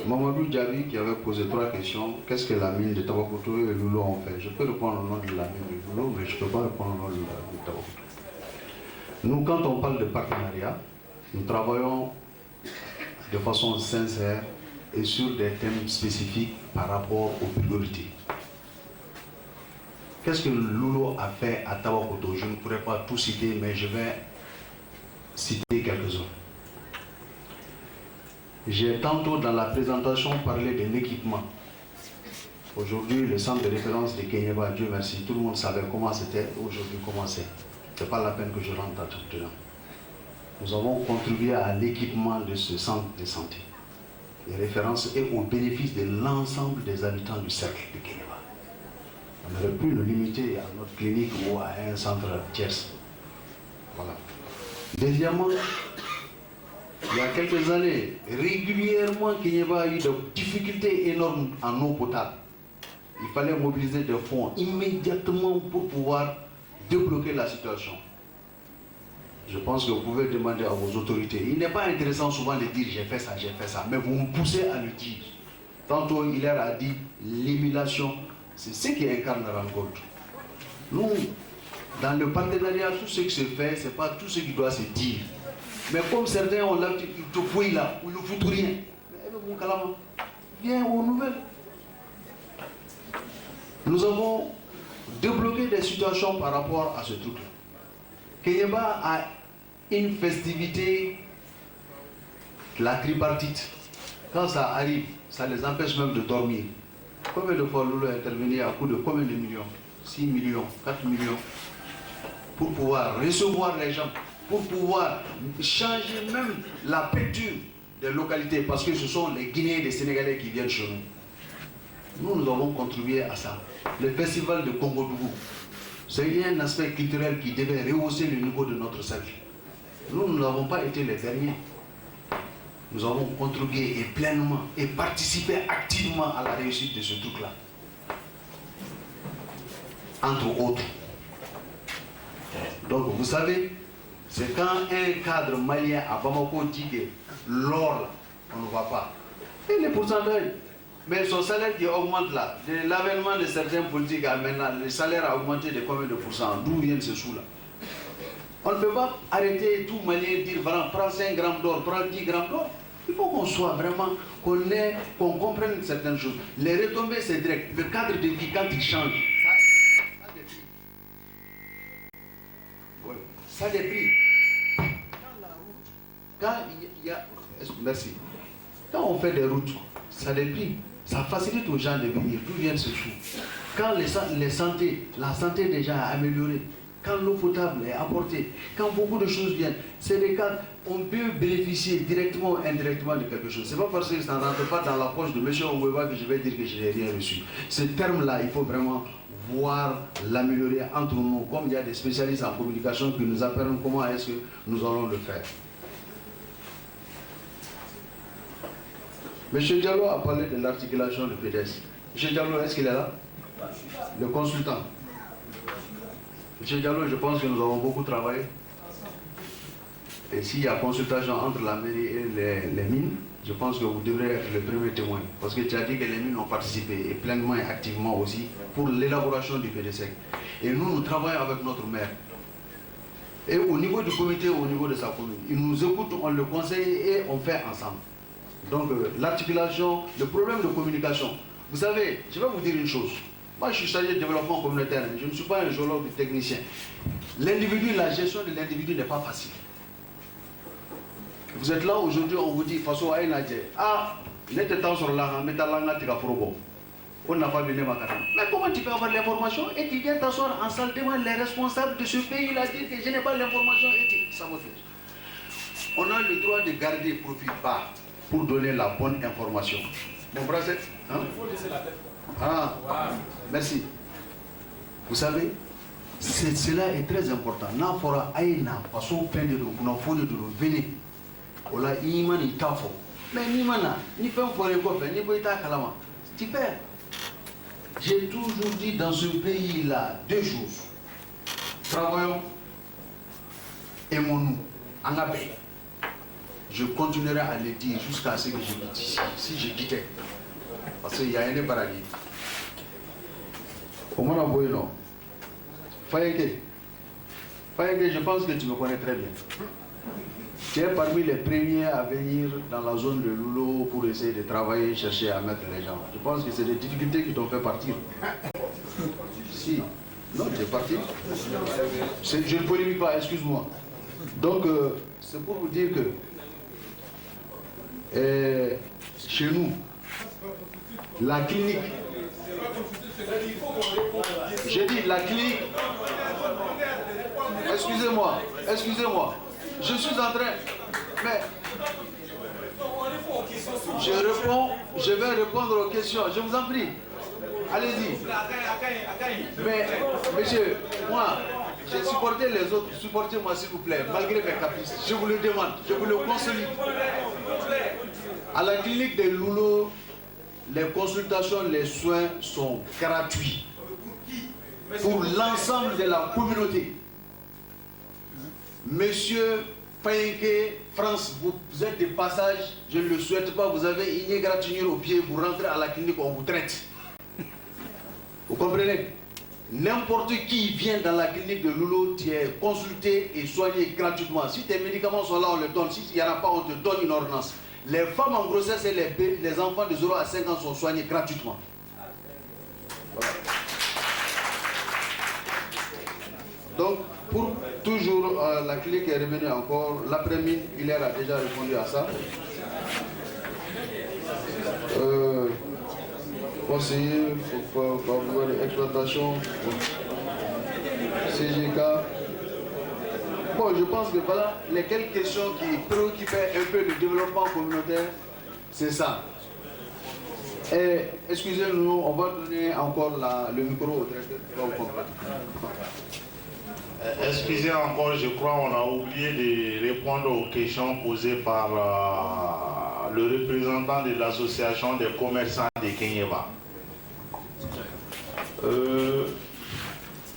Mamadou Diaby qui avait posé 3 questions. Qu'est-ce que la mine de Tabakoto et Loulo ont fait? Je peux répondre au nom de la mine de Loulo, mais je ne peux pas répondre au nom de Tabakoto. Nous, quand on parle de partenariat, nous travaillons de façon sincère et sur des thèmes spécifiques par rapport aux priorités. Qu'est-ce que Loulo a fait à Tabakoto? Je ne pourrais pas tout citer, mais je vais citer quelques-uns. J'ai tantôt dans la présentation parlé de l'équipement. Aujourd'hui, le centre de référence de Kenyeba, Dieu merci, tout le monde savait comment c'était, aujourd'hui comment c'est. Ce n'est pas la peine que je rentre dedans. Nous avons contribué à l'équipement de ce centre de santé. Les références et au bénéfice de l'ensemble des habitants du cercle de Kenyeba. On aurait pu le limiter à notre clinique ou à un centre tierce. Voilà. Deuxièmement, il y a quelques années, régulièrement, Kenyeba a eu des difficultés énormes en eau potable. Il fallait mobiliser des fonds immédiatement pour pouvoir débloquer la situation. Je pense que vous pouvez demander à vos autorités. Il n'est pas intéressant souvent de dire j'ai fait ça, mais vous me poussez à le dire. Tantôt, il leur a dit l'émulation, c'est ce qui incarne la rencontre. Nous, dans le partenariat, tout ce qui se fait, ce n'est pas tout ce qui doit se dire. Mais comme certains ont l'habitude, ils te fouillent là, ou ils ne foutent rien. Mais mon calame, viens aux nouvelles. Nous avons débloqué des situations par rapport à ce truc-là. Kenyeba a une festivité, la tripartite. Quand ça arrive, ça les empêche même de dormir. Combien de fois Loulou est intervenu à coût de combien de millions? 6 millions, 4 millions. Pour pouvoir recevoir les gens, pour pouvoir changer même la peinture des localités, parce que ce sont les Guinéens et les Sénégalais qui viennent chez nous. Nous avons contribué à ça. Le festival de Congo-Dougou, c'est un aspect culturel qui devait rehausser le niveau de notre cercle. Nous n'avons pas été les derniers. Nous avons contribué et pleinement et participé activement à la réussite de ce truc-là. Entre autres. Donc vous savez, c'est quand un cadre malien à Bamako dit que l'or, on ne voit pas. Et les pourcentages. Mais son salaire qui augmente là, de l'avènement de certains politiques à maintenant, le salaire a augmenté de combien de pourcents? D'où viennent ces sous-là? On ne peut pas arrêter tout malien et dire voilà, prends 5 grammes d'or, prends 10 grammes d'or. Il faut qu'on soit vraiment, qu'on comprenne certaines choses. Les retombées, c'est direct. Le cadre de vie, quand il change, ça dépend. Quand il y a. Merci. Quand on fait des routes, ça dépend. Ça facilite aux gens de venir. D'où viennent ces sous? Quand la santé déjà a amélioré, quand l'eau potable est apportée, quand beaucoup de choses viennent, c'est des cas, on peut bénéficier directement ou indirectement de quelque chose. Ce n'est pas parce que ça ne rentre pas dans la poche de M. Oueba que je vais dire que je n'ai rien reçu. Ce terme-là, il faut vraiment voir l'améliorer entre nous, comme il y a des spécialistes en communication qui nous apprennent comment est-ce que nous allons le faire. M. Diallo a parlé de l'articulation du PDS. M. Diallo, est-ce qu'il est là? Le consultant. M. Diallo, je pense que nous avons beaucoup travaillé. Et s'il y a consultation entre la mairie et les mines, je pense que vous devrez être le premier témoin. Parce que tu as dit que les mines ont participé, et pleinement et activement aussi, pour l'élaboration du PDSEC. Et nous travaillons avec notre maire. Et au niveau du comité, au niveau de sa commune, il nous écoute, on le conseille et on fait ensemble. Donc l'articulation, le problème de communication. Vous savez, je vais vous dire une chose. Moi, je suis chargé de développement communautaire, je ne suis pas un géologue technicien. L'individu, la gestion de l'individu n'est pas facile. Vous êtes là aujourd'hui, on vous dit, façon à ah, n'était temps sur la métalanga tika probo. On n'a pas venu ma carte. Mais comment tu peux avoir l'information et tu viens t'asseoir en salle devant les responsables de ce pays-là, dire que je n'ai pas l'information et tu... Ça me fait. On a le droit de garder profil bas pour donner la bonne information. Mon frère, c'est... Hein? Il faut laisser la tête. Ah, merci. Vous savez, cela est très important. N'a fora aïna, façon peine de venir. Ola imani tafo. Mais ni mana, ni fait un forêt copain, ni boita kalama. Tu perds. J'ai toujours dit dans ce pays-là deux choses. Travaillons, aimons-nous, en abeille. Je continuerai à le dire jusqu'à ce que je quitte ici. Si je quittais. Parce qu'il y a un paradis. Au moins, non. Fayeke, je pense que tu me connais très bien. Tu es parmi les premiers à venir dans la zone de Loulo pour essayer de travailler, chercher à mettre les gens. Je pense que c'est des difficultés qui t'ont fait partir. Si. Non, tu es parti. Je ne polémique pas, excuse-moi. Donc, c'est pour vous dire que chez nous, la clinique, j'ai dit la clinique, excusez-moi, je suis en train, mais je vais répondre aux questions, je vous en prie, allez-y. Mais, monsieur, moi, j'ai supporté les autres, supportez-moi s'il vous plaît, malgré mes caprices, je vous le demande, je vous le consolide. À la clinique de Loulo, les consultations, les soins sont gratuits pour l'ensemble de la communauté. Monsieur Fayenke, France, vous êtes de passage, je ne le souhaite pas, vous avez une égratignure au pied, vous rentrez à la clinique, on vous traite. Vous comprenez? N'importe qui vient dans la clinique de Loulo, tu es consulté et soigné gratuitement. Si tes médicaments sont là, on les donne. S'il n'y en a pas, on te donne une ordonnance. Les femmes en grossesse et les enfants de 0 à 5 ans sont soignés gratuitement. Voilà. Donc, pour toujours, la clinique est revenue encore. L'après-midi, Hilaire a déjà répondu à ça. Conseiller, pour l'exploitation, CGK. Bon, je pense que voilà les quelques questions qui préoccupaient un peu le développement communautaire, c'est ça. Et excusez-nous, on va donner encore le micro au directeur. Excusez encore, je crois qu'on a oublié de répondre aux questions posées par le représentant de l'association des commerçants de Kenyeba.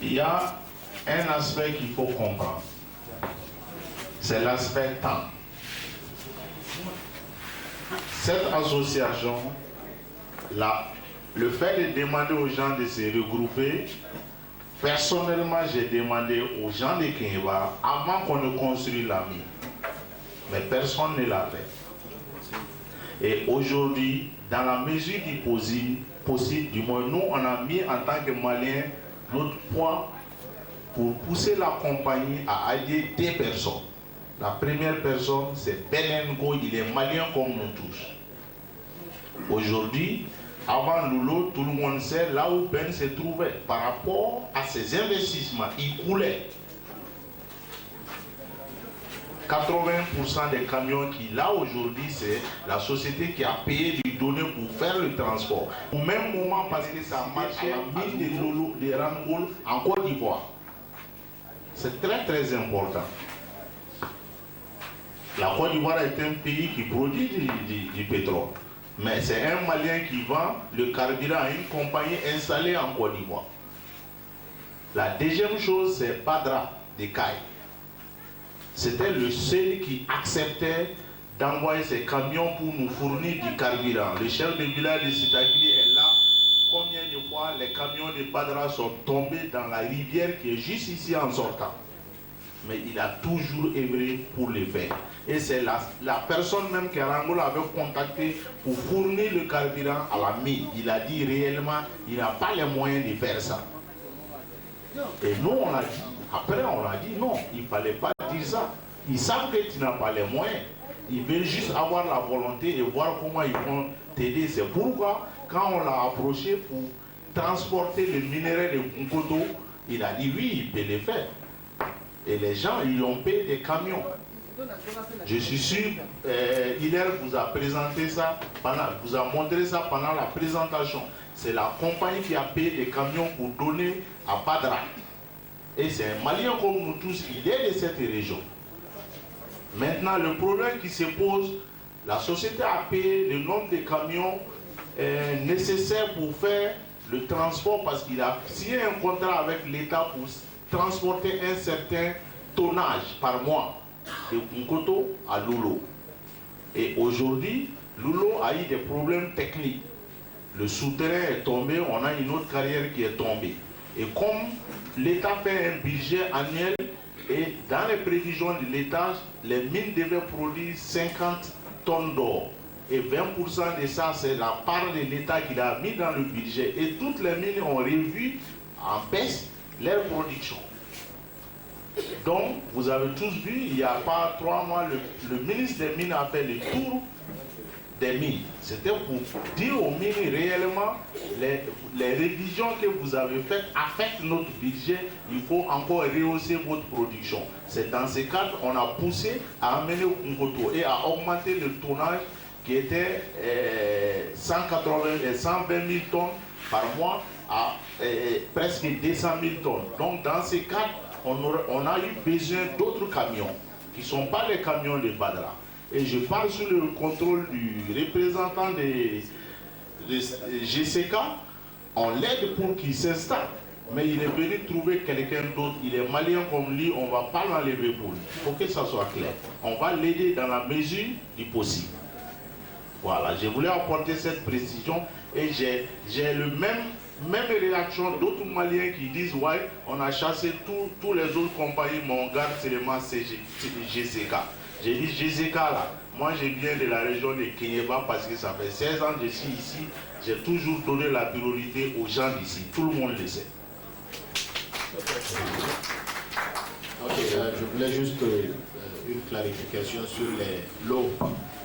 Il y a un aspect qu'il faut comprendre. C'est l'aspect temps. Cette association, le fait de demander aux gens de se regrouper, personnellement, j'ai demandé aux gens de Kenyeba avant qu'on ne construise la mine. Mais personne ne l'a fait. Et aujourd'hui, dans la mesure du possible, du moins nous, on a mis en tant que Maliens notre poids pour pousser la compagnie à aider des personnes. La première personne, c'est Belengo, il est malien comme nous tous. Aujourd'hui, avant Loulo, tout le monde sait là où Ben se trouvait. Par rapport à ses investissements, il coulait. 80% des camions qu'il a aujourd'hui, c'est la société qui a payé du donner pour faire le transport. Au même moment, parce que ça marchait à la mine de Rangol en Côte d'Ivoire. C'est très très important. La Côte d'Ivoire est un pays qui produit du pétrole. Mais c'est un Malien qui vend le carburant à une compagnie installée en Côte d'Ivoire. La deuxième chose, c'est Badra de Caille. C'était le seul qui acceptait d'envoyer ses camions pour nous fournir du carburant. Le chef de village de Sitakili est là. Combien de fois les camions de Badra sont tombés dans la rivière qui est juste ici en sortant. Mais il a toujours œuvré pour le faire. Et c'est la personne même que Rangol avait contacté pour fournir le carburant à la mine. Il a dit réellement, il n'a pas les moyens de faire ça. Et nous, on a dit, après on a dit non, il ne fallait pas dire ça. Ils savent que tu n'as pas les moyens. Ils veulent juste avoir la volonté et voir comment ils vont t'aider. C'est pourquoi, quand on l'a approché pour transporter le minerai de Nkoto, il a dit oui, il peut le faire. Et les gens, ils ont payé des camions. Je suis sûr, Hilaire vous a présenté ça, vous a montré ça pendant la présentation. C'est la compagnie qui a payé des camions pour donner à Badra. Et c'est un Malien comme nous tous, il est de cette région. Maintenant, le problème qui se pose, la société a payé le nombre de camions nécessaires pour faire le transport parce qu'il a signé un contrat avec l'État pour transporter un certain tonnage par mois de Nkoto à Loulo. Et aujourd'hui, Loulo a eu des problèmes techniques. Le souterrain est tombé, on a une autre carrière qui est tombée. Et comme l'État fait un budget annuel, et dans les prévisions de l'État, les mines devaient produire 50 tonnes d'or. Et 20% de ça, c'est la part de l'État qu'il a mis dans le budget. Et toutes les mines ont revu en baisse leur production. Donc, vous avez tous vu, il n'y a pas 3 mois, le ministre des Mines a fait le tour des mines. C'était pour dire aux mines réellement, les révisions que vous avez faites affectent notre budget, il faut encore rehausser votre production. C'est dans ce cadre qu'on a poussé à amener Nkoto et à augmenter le tonnage qui était 120 000 tonnes par mois à presque 200 000 tonnes. Donc dans ce cadre, on a eu besoin d'autres camions qui ne sont pas les camions de Badra. Et je parle sous le contrôle du représentant de GCK, on l'aide pour qu'il s'installe. Mais il est venu trouver quelqu'un d'autre, il est malien comme lui, on ne va pas l'enlever pour lui. Il faut que ça soit clair. On va l'aider dans la mesure du possible. Voilà, je voulais apporter cette précision et j'ai le même réaction d'autres Maliens qui disent ouais, on a chassé tous les autres compagnies, mais on garde seulement GCK. J'ai dit GCK là, moi je viens de la région de Kenyeba parce que ça fait 16 ans que je suis ici, j'ai toujours donné la priorité aux gens d'ici, tout le monde le sait. Ok, je voulais juste une clarification sur l'eau.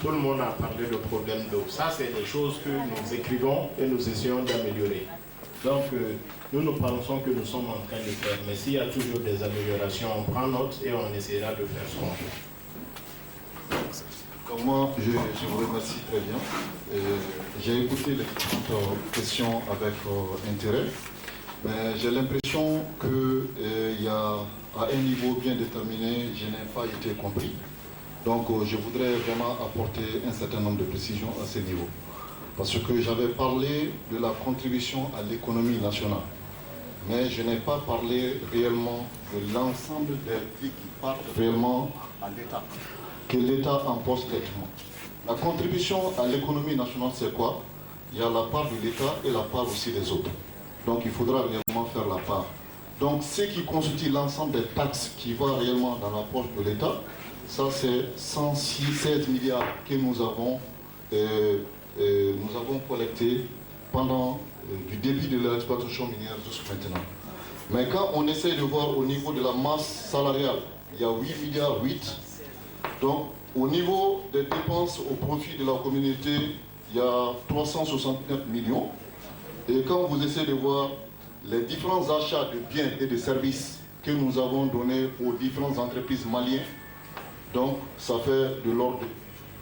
Tout le monde a parlé de problème d'eau. Ça, c'est des choses que nous écrivons et nous essayons d'améliorer. Donc, nous pensons que nous sommes en train de faire. Mais s'il y a toujours des améliorations, on prend note et on essaiera de faire ce qu'on fait. Moi, je vous remercie très bien. J'ai écouté les différentes questions avec intérêt. Mais j'ai l'impression qu'il y a, à un niveau bien déterminé, je n'ai pas été compris. Donc je voudrais vraiment apporter un certain nombre de précisions à ce niveau. Parce que j'avais parlé de la contribution à l'économie nationale. Mais je n'ai pas parlé réellement de l'ensemble des prix qui partent réellement à l'État. Que l'État empoche directement. La contribution à l'économie nationale, c'est quoi? Il y a la part de l'État et la part aussi des autres. Donc il faudra réellement faire la part. Donc ce qui constitue l'ensemble des taxes qui vont réellement dans la poche de l'État, ça c'est 116 milliards que nous avons collecté pendant du début de l'exploitation minière jusqu'à maintenant. Mais quand on essaie de voir au niveau de la masse salariale, il y a 8 milliards 8. Donc au niveau des dépenses au profit de la communauté, il y a 369 millions. Et quand vous essayez de voir les différents achats de biens et de services que nous avons donnés aux différentes entreprises maliennes, Donc, ça fait de l'ordre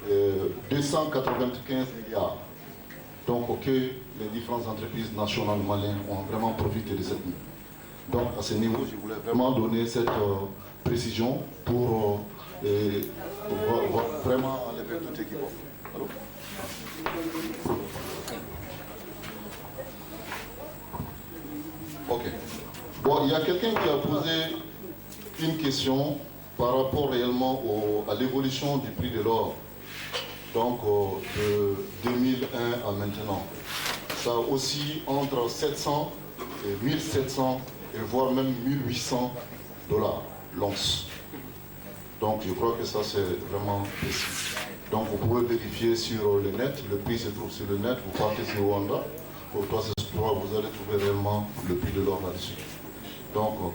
de 295 milliards. Donc, ok, les différentes entreprises nationales maliennes ont vraiment profité de cette niveau. Donc, à ce niveau, je voulais vraiment donner cette précision pour vraiment enlever tout équivoque. Alors, ok. Bon, il y a quelqu'un qui a posé une question par rapport réellement à l'évolution du prix de l'or. Donc, de 2001 à maintenant. Ça aussi entre 700 et 1700 et voire même 1800 dollars l'once. Donc, je crois que ça, c'est vraiment précis. Donc, vous pouvez vérifier sur le net. Le prix se trouve sur le net. Vous partez sur Rwanda. Pour 363, vous allez trouver réellement le prix de l'or là-dessus. Donc,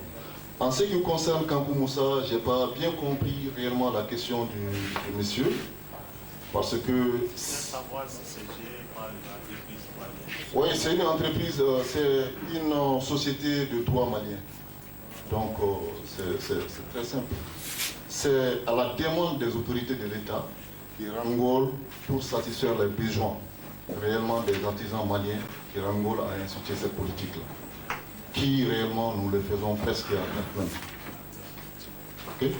en ce qui me concerne Kankou Moussa, je n'ai pas bien compris réellement la question du monsieur. Parce que... Oui, c'est une entreprise, c'est une société de droit malien. Donc, c'est très simple. C'est à la demande des autorités de l'État qui rangolent pour satisfaire les besoins réellement des artisans maliens qui rangolent à instituer cette politique-là. Qui réellement nous le faisons presque à plein. Ok?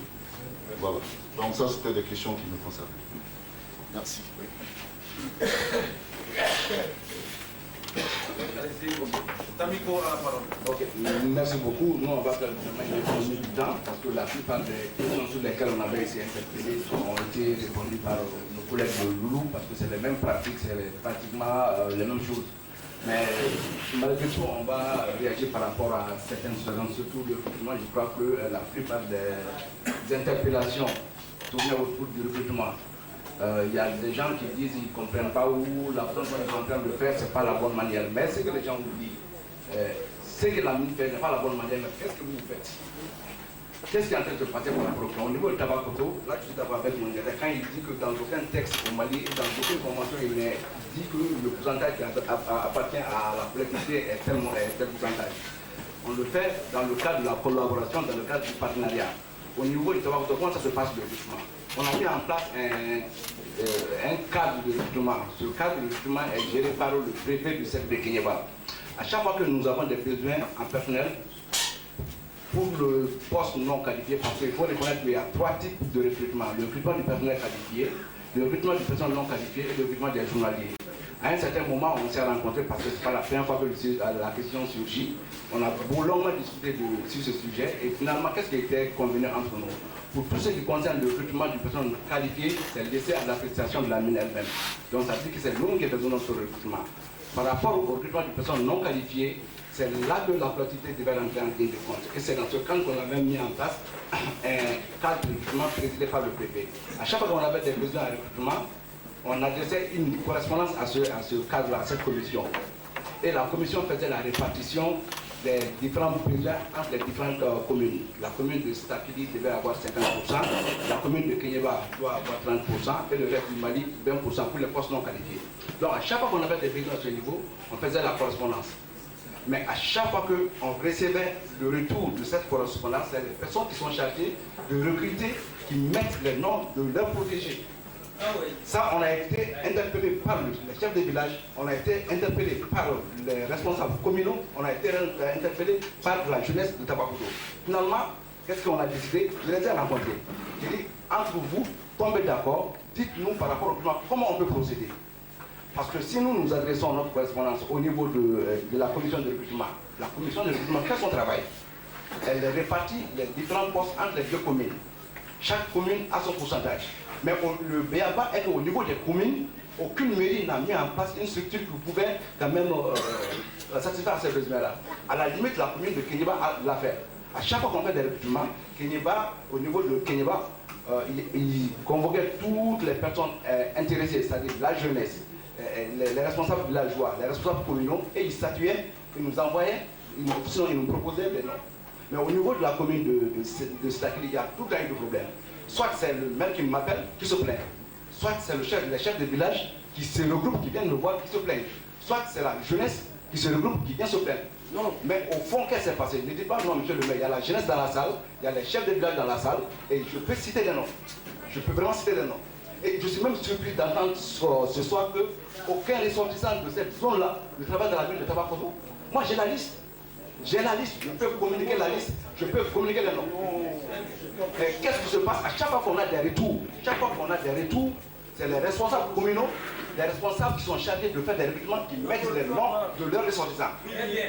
Voilà. Donc ça, c'était des questions qui me concernent. Merci. Okay. Merci beaucoup. Nous, on va faire du temps parce que la plupart des questions sur lesquelles on avait été interpellés ont été répondues par nos collègues de Loulou parce que c'est les mêmes pratiques, c'est pratiquement les mêmes choses. Mais malgré tout, on va réagir par rapport à certaines choses. Surtout, je crois que la plupart des interpellations tournaient autour du recrutement. Il y a des gens qui disent qu'ils ne comprennent pas où la façon dont ils sont en train de faire, ce n'est pas la bonne manière. Mais ce que les gens vous disent, ce que la mine fait n'est pas la bonne manière, mais qu'est-ce que vous faites? Qu'est-ce qui est en train de se passer pour la production? Au niveau du tabac-coto, là je suis d'accord avec mon directeur, quand il dit que dans aucun texte au Mali, dans aucune convention, il est dit que le pourcentage qui appartient à la collectivité est tel pourcentage. On le fait dans le cadre de la collaboration, dans le cadre du partenariat. Au niveau du tabac-coto, comment ça se passe le recrutement? On a mis en place un cadre de recrutement. Ce cadre de recrutement est géré par le préfet du cercle de Kenyeba. À chaque fois que nous avons des besoins en personnel, pour le poste non qualifié, parce qu'il faut reconnaître qu'il y a 3 types de recrutement. Le recrutement du personnel qualifié, le recrutement du personnel non qualifié et le recrutement des journaliers. À un certain moment, on s'est rencontrés parce que ce n'est pas la première fois que la question surgit. On a longuement discuté sur ce sujet et finalement, qu'est-ce qui était convenu entre nous? Pour tout ce qui concerne le recrutement du personnel qualifié, c'est laissé à l'appréciation de la mine elle-même. Donc ça veut dire que c'est nous qui faisons notre recrutement. Par rapport au recrutement du personnel non qualifié, c'est là que la collectivité devait rentrer en ligne de compte. Et c'est dans ce cadre qu'on avait mis en place un cadre de recrutement présidé par le préfet. À chaque fois qu'on avait des besoins en recrutement, on adressait une correspondance à ce cadre-là, à cette commission. Et la commission faisait la répartition des différents besoins entre les différentes communes. La commune de Stakili devait avoir 50%, la commune de Kenyeba doit avoir 30% et le reste du Mali 20% pour les postes non qualifiés. Donc à chaque fois qu'on avait des besoins à ce niveau, on faisait la correspondance. Mais à chaque fois qu'on recevait le retour de cette correspondance, c'est les personnes qui sont chargées de recruter, qui mettent les noms de leurs protégés. Ça, on a été interpellé par les chefs de village, on a été interpellé par les responsables communaux, on a été interpellé par la jeunesse de Tabakoto. Finalement, qu'est-ce qu'on a décidé? Je les ai rencontrés. J'ai dit, entre vous, tombez d'accord, dites-nous par rapport au plan, comment on peut procéder. Parce que si nous nous adressons notre correspondance au niveau de la commission de recrutement, la commission de recrutement fait son travail. Elle répartit les différents postes entre les deux communes. Chaque commune a son pourcentage. Mais le BABA est qu'au niveau des communes, aucune mairie n'a mis en place une structure qui pouvait quand même satisfaire ces besoins-là. À la limite, la commune de Kenyeba l'a fait. À chaque fois qu'on fait des recrutements, Kenyeba, au niveau de Kenyeba, il convoquait toutes les personnes intéressées, c'est-à-dire la jeunesse, les responsables villageois, les responsables communaux, et ils statuaient, ils nous envoyaient, sinon ils nous proposaient des noms. Mais au niveau de la commune de Stakili, il y a tout un de problèmes. Soit c'est le maire qui m'appelle, qui se plaint. Soit c'est les chefs de village qui se regroupent, qui viennent me voir, qui se plaignent. Soit c'est la jeunesse qui se regroupe, qui vient se plaindre. Non, mais au fond, qu'est-ce qui s'est passé? Ne dites pas non, monsieur le maire, il y a la jeunesse dans la salle, il y a les chefs de village dans la salle, et je peux citer des noms. Je peux vraiment citer les noms. Et je suis même surpris d'entendre ce soir qu'aucun ressortissant de cette zone-là ne travaille dans la ville de Tabakoto. Moi, j'ai la liste. J'ai la liste, je peux communiquer la liste, je peux communiquer les noms. Qu'est-ce qui se passe à chaque fois qu'on a des retours? Chaque fois qu'on a des retours, c'est les responsables communaux, les responsables qui sont chargés de faire des recrutements qui mettent les noms de leurs ressortissants.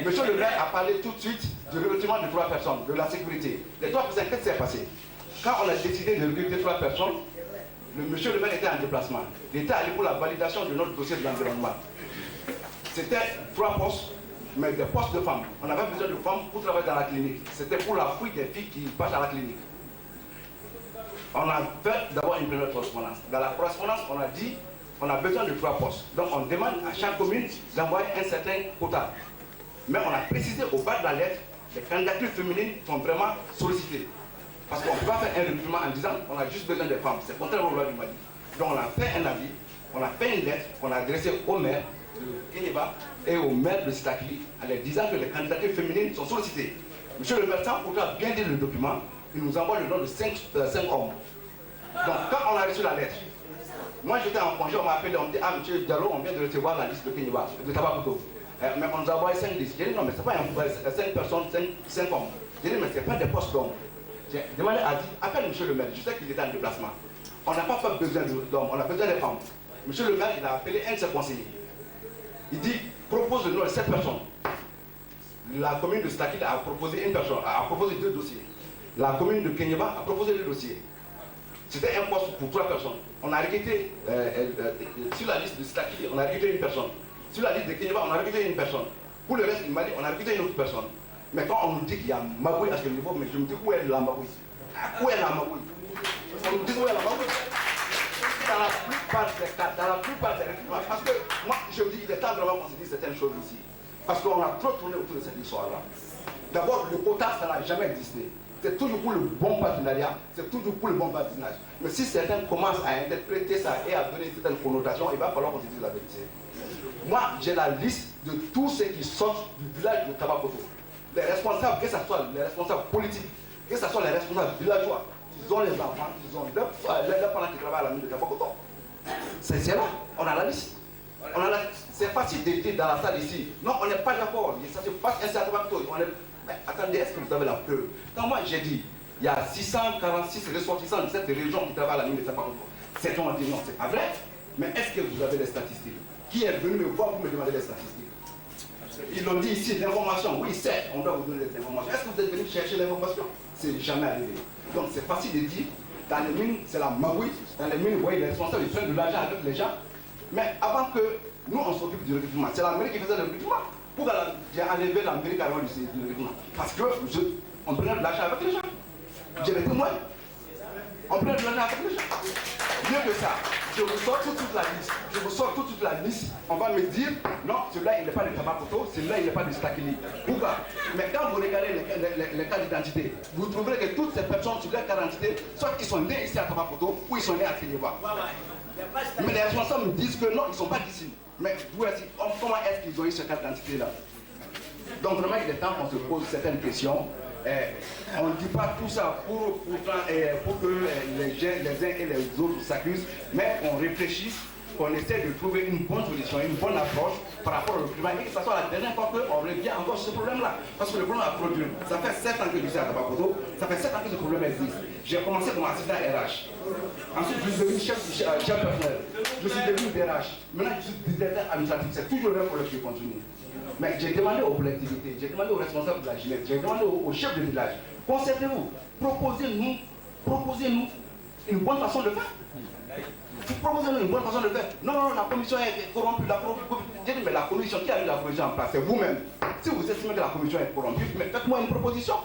Monsieur le maire a parlé tout de suite du recrutement de 3 personnes, de la sécurité. Les 3 personnes, qu'est-ce qui s'est passé? Quand on a décidé de recruter 3 personnes, monsieur le maire était en déplacement. Il était allé pour la validation de notre dossier de l'environnement. C'était 3 postes, mais des postes de femmes. On avait besoin de femmes pour travailler dans la clinique. C'était pour la fuite des filles qui passent à la clinique. On a fait d'abord une première correspondance. Dans la correspondance, on a dit qu'on a besoin de 3 postes. Donc on demande à chaque commune d'envoyer un certain quota. Mais on a précisé au bas de la lettre, les candidatures féminines sont vraiment sollicitées. Parce qu'on ne peut pas faire un recrutement en disant qu'on a juste besoin de femmes. C'est contrairement aux lois du Mali. Donc on a fait un avis, on a fait une lettre qu'on a adressée au maire de Kéniéba et au maire de Sitakili en leur disant que les candidatures féminines sont sollicitées. Monsieur le maire, sans pourtant bien dire le document, il nous envoie le nom de 5 hommes. Donc quand on a reçu la lettre, moi j'étais en congé, on m'a appelé, on me dit, ah monsieur Diallo, on vient de recevoir la liste de Kéniéba, de Tabakoto. Mais on nous a envoyé 5 listes. J'ai dit non, mais c'est pas 5 personnes, 5 hommes. J'ai dit mais c'est pas des postes d'hommes. J'ai demandé à dire, appelle monsieur le maire, je sais qu'il est en déplacement. On n'a pas besoin d'hommes, on a besoin des femmes. Monsieur le maire, il a appelé un de ses conseillers. Il dit, propose le nom de 7 personnes. La commune de Sitakili a proposé une personne, a proposé 2 dossiers. La commune de Kéniéba a proposé 2 dossiers. C'était un poste pour 3 personnes. On a recruté, sur la liste de Sitakili, on a recruté une personne. Sur la liste de Kéniéba, on a recruté une personne. Pour le reste du Mali, on a recruté une autre personne. Mais quand on nous dit qu'il y a Maboui à ce niveau, mais je me dis où est la Maboui? Où est la Maboui? On nous dit où est la Maboui? Dans la plupart des cas, dans la plupart des recrutements, parce que moi je me dis qu'il est temps vraiment qu'on se dise certaines choses ici. Parce qu'on a trop tourné autour de cette histoire-là. D'abord, le quota, ça n'a jamais existé. C'est toujours pour le bon partenariat, c'est toujours pour le bon partenariat. Mais si certains commencent à interpréter ça et à donner une certaine connotation, il va falloir qu'on se dise la vérité. Moi, j'ai la liste de tous ceux qui sortent du village de Tabakoto. Les responsables, que ce soit les responsables politiques, que ce soit les responsables villageois, ils ont les enfants, ils ont leurs parents qui travaillent à la mine de Tabakoto. C'est là, on a la liste. C'est facile de dire dans la salle ici, non, on n'est pas d'accord, ça se passe ainsi à Tabakoto. Mais attendez, est-ce que vous avez la preuve? Quand moi j'ai dit, il y a 646 ressortissants de cette région qui travaillent à la mine de Tabakoto. Certains ont dit non, c'est pas vrai. Mais est-ce que vous avez les statistiques? Qui est venu me voir pour me demander les statistiques? Ils l'ont dit ici, l'information, oui, certes, on doit vous donner des informations. Est-ce que vous êtes venu chercher l'information? C'est jamais arrivé. Donc c'est facile de dire, dans les mines, c'est la Maboui. Dans les mines, vous voyez, les responsables, ils prennent de l'argent avec les gens. Mais avant que nous, on s'occupe du recrutement, c'est l'Amérique qui faisait le recrutement. Pourquoi j'ai enlevé l'Amérique avant du recrutement? Parce qu'on prenait de l'argent avec les gens. J'ai les témoins. On prenait de l'argent avec les gens. Mieux que ça, je vous sors toute la liste. Je vous sors toute la liste. On va me dire, non, celui-là, il n'est pas de Tabakoto, celui-là, il n'est pas de Sitakili. Pourquoi? Mais quand vous regardez les cartes d'identité, vous trouverez que toutes ces personnes sur leur carte d'identité, soit ils sont nés ici à Tabakoto, ou ils sont nés à Kéniéba. Mais les responsables me disent que non, ils ne sont pas d'ici. Mais comment est-ce qu'ils ont eu cette carte d'identité-là? Donc vraiment, il est temps qu'on se pose certaines questions. On ne dit pas tout ça pour que les uns et les autres s'accusent, mais qu'on réfléchisse, qu'on essaie de trouver une bonne solution, une bonne approche par rapport au climat et que ce soit la dernière fois qu'on revient encore sur ce problème-là. Parce que le problème a produit. Ça fait 7 ans que je suis à Tabakoto, ça fait 7 ans que ce problème existe. J'ai commencé comme assistant RH. Ensuite, je suis devenu chef personnel. Je suis devenu DRH. Maintenant, je suis directeur administratif. C'est toujours le même problème qui continue. Mais j'ai demandé aux collectivités, j'ai demandé aux responsables de la Ginette, j'ai demandé aux chefs de village, concertez-vous, proposez-nous une bonne façon de faire. Proposez-nous une bonne façon de faire. Non, la commission est corrompue. J'ai dit, mais la commission, qui a mis la commission en place? C'est vous-même. Si vous estimez que la commission est corrompue, mais faites-moi une proposition.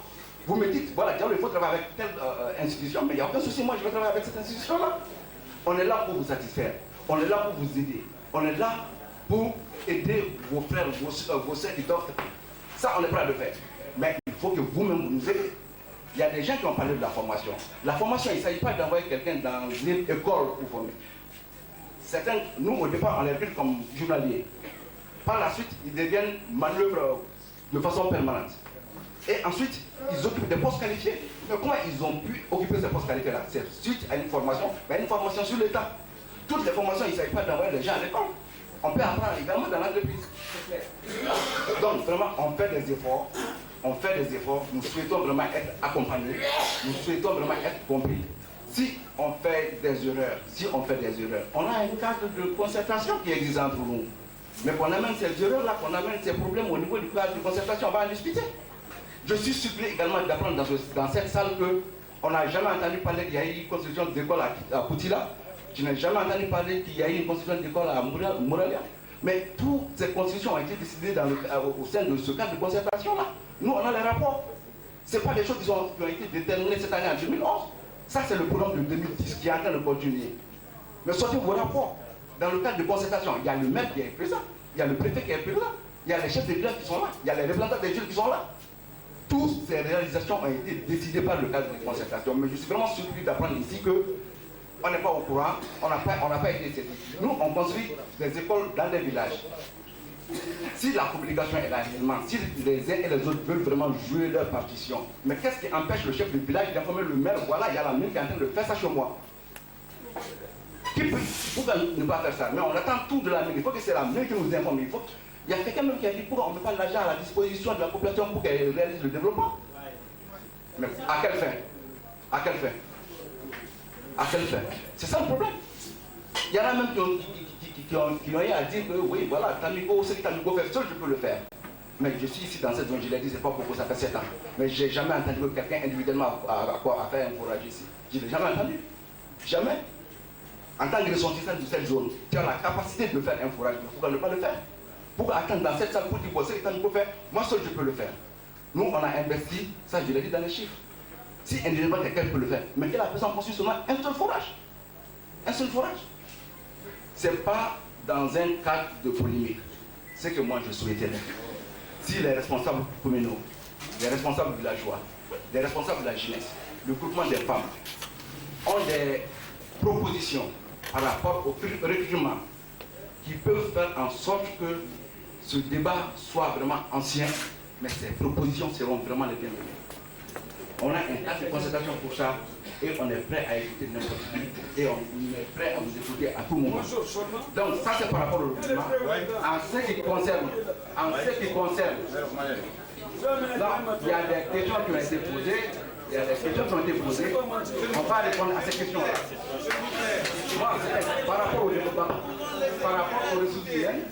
Vous me dites, voilà, il faut travailler avec telle institution, mais il n'y a aucun souci, moi je vais travailler avec cette institution-là. On est là pour vous satisfaire, on est là pour vous aider, on est là pour aider vos frères, vos sœurs qui doivent. Ça, on est prêt à le faire. Mais il faut que vous-même vous nous aidez. Il y a des gens qui ont parlé de la formation. La formation, il ne s'agit pas d'envoyer quelqu'un dans une école pour former. Certains, nous, au départ, on les recrute comme journaliers. Par la suite, ils deviennent manœuvres de façon permanente. Et ensuite, ils occupent des postes qualifiés. Mais comment ils ont pu occuper ces postes qualifiés-là? C'est suite à une formation, mais une formation sur l'État. Toutes les formations, il ne s'agit pas d'envoyer les gens à l'école. On peut apprendre également dans l'entreprise. Donc vraiment, on fait des efforts. On fait des efforts. Nous souhaitons vraiment être accompagnés. Nous souhaitons vraiment être compris. Si on fait des erreurs, on a un cadre de concertation qui existe entre nous. Mais qu'on amène ces erreurs-là, qu'on amène ces problèmes au niveau du cadre de concertation, on va en discuter. Je suis surpris également d'apprendre dans cette salle qu'on n'a jamais entendu parler qu'il y a eu une construction d'école à Koutila. Je n'ai jamais entendu parler qu'il y a eu une construction d'école à Mouralia. Mais toutes ces constructions ont été décidées au sein de ce cadre de concertation-là. Nous, on a les rapports. Ce n'est pas des choses qui ont été déterminées cette année en 2011. Ça, c'est le programme de 2010 qui est en train de continuer. Mais sortez vos rapports. Dans le cadre de concertation, il y a le maire qui est présent, il y a le préfet qui est présent, il y a les chefs de village qui sont là, il y a les représentants des villes qui sont là. Toutes ces réalisations ont été décidées par le cadre de concertation. Mais je suis vraiment surpris d'apprendre ici qu'on n'est pas au courant, on n'a pas été saisis. Nous, on construit des écoles dans des villages. Si la communication est là, si les uns et les autres veulent vraiment jouer leur partition, mais qu'est-ce qui empêche le chef du village d'informer le maire? Voilà, il y a la mine qui est en train de faire ça chez moi. Qui peut, pourquoi ne pas faire ça? Mais on attend tout de la mine. Il faut que c'est la mine qui nous informe. Il y a quelqu'un même qui a dit pourquoi on ne met pas l'argent à la disposition de la population pour qu'elle réalise le développement. Mais à quelle fin? À quelle fin? À quelle fin? C'est ça le problème. Il y en a même qui ont eu à dire que oui, voilà, Tamiko, ce que Tamiko fait seul, je peux le faire. Mais je suis ici dans cette zone, je l'ai dit, c'est pas beaucoup, ça fait 7 ans. Mais je n'ai jamais entendu que quelqu'un individuellement a fait un forage ici. Je ne l'ai jamais entendu. Jamais. En tant que ressortissant de cette zone, tu as la capacité de faire un forage, mais pourquoi ne pas le faire? Pourquoi attendre dans cette salle pour dire, ce que Tamiko fait, moi seul je peux le faire. Nous, on a investi, ça je l'ai dit dans les chiffres. Si individuellement quelqu'un peut le faire, mais que la personne construit seulement un seul forage. Un seul forage. Ce n'est pas dans un cadre de polémique. Ce que moi je souhaitais. Si les responsables communaux, les responsables villageois, les responsables de la jeunesse, le groupement des femmes ont des propositions par rapport au recrutement qui peuvent faire en sorte que ce débat soit vraiment ancien, mais ces propositions seront vraiment les bienvenues. On a un cadre de concertation pour ça et on est prêt à écouter n'importe qui et on est prêt à vous écouter à tout moment. Donc ça c'est par rapport au recrutement. En ce qui concerne, là, il y a des questions qui ont été posées. Il y a des questions qui ont été posées. On va répondre à ces questions-là. Par rapport au développement, par rapport aux ressources humaines,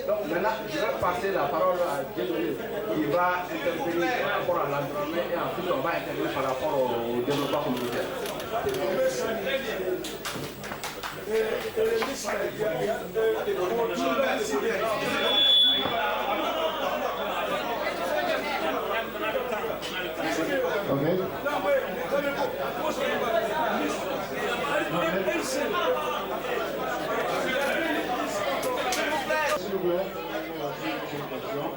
donc maintenant je vais passer la parole à Dieudonné qui va intervenir par rapport à l'environnement et ensuite on va intervenir par rapport au développement communautaire.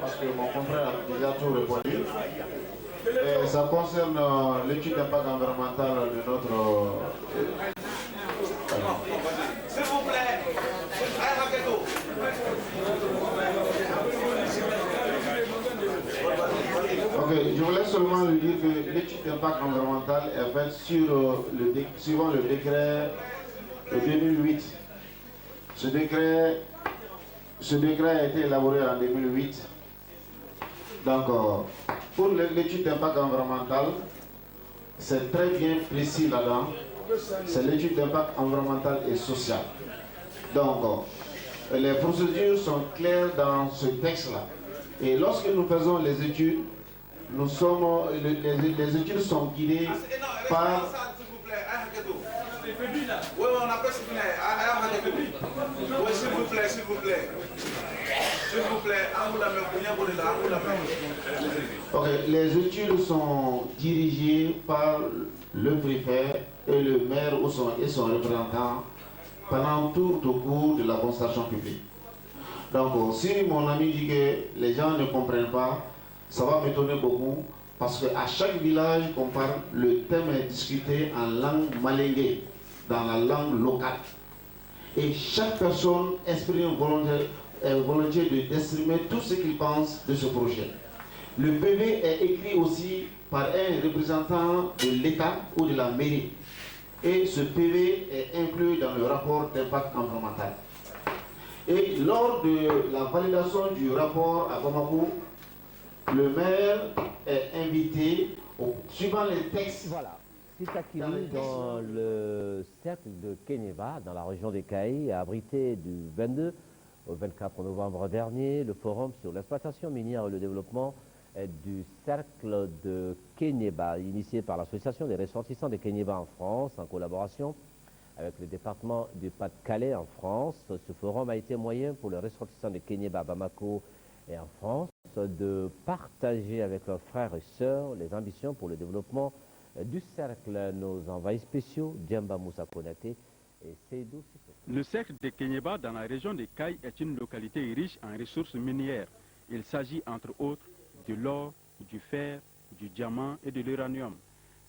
Parce que mon confrère a déjà tout répondu. Et ça concerne l'étude d'impact environnemental de notre... S'il vous plaît, Ok, je voulais seulement lui dire que l'étude d'impact environnemental est faite sur suivant le décret de 2008. Ce décret a été élaboré en 2008. Donc, pour l'étude d'impact environnemental, c'est très bien précis là-dedans. C'est l'étude d'impact environnemental et social. Donc, les procédures sont claires dans ce texte-là. Et lorsque nous faisons les études, les études sont guidées par... Oui, on appelle s'il vous plaît, s'il vous plaît. S'il vous plaît, Ok, les études sont dirigées par le préfet et le maire et son représentant pendant tout au cours de la consultation publique. Donc, si mon ami dit que les gens ne comprennent pas, ça va m'étonner beaucoup parce qu'à chaque village qu'on parle, le thème est discuté en langue malinguée, dans la langue locale. Et chaque personne exprime une volonté d'exprimer tout ce qu'il pense de ce projet. Le PV est écrit aussi par un représentant de l'État ou de la mairie. Et ce PV est inclus dans le rapport d'impact environnemental. Et lors de la validation du rapport à Bamako, le maire est invité, suivant les textes. Voilà. C'est acquis dans le cercle de Kéniéba, dans la région des Caï, a abrité du 22 au 24 novembre dernier le forum sur l'exploitation minière et le développement du cercle de Kéniéba, initié par l'association des ressortissants de Kéniéba en France, en collaboration avec le département du Pas-de-Calais en France. Ce forum a été moyen pour les ressortissants de Kéniéba à Bamako et en France de partager avec leurs frères et sœurs les ambitions pour le développement du cercle. Nos envoyés spéciaux, Djemba Moussa Konaté et Seydou Sissé. Le cercle de Kéniéba dans la région de Caï est une localité riche en ressources minières. Il s'agit entre autres de l'or, du fer, du diamant et de l'uranium.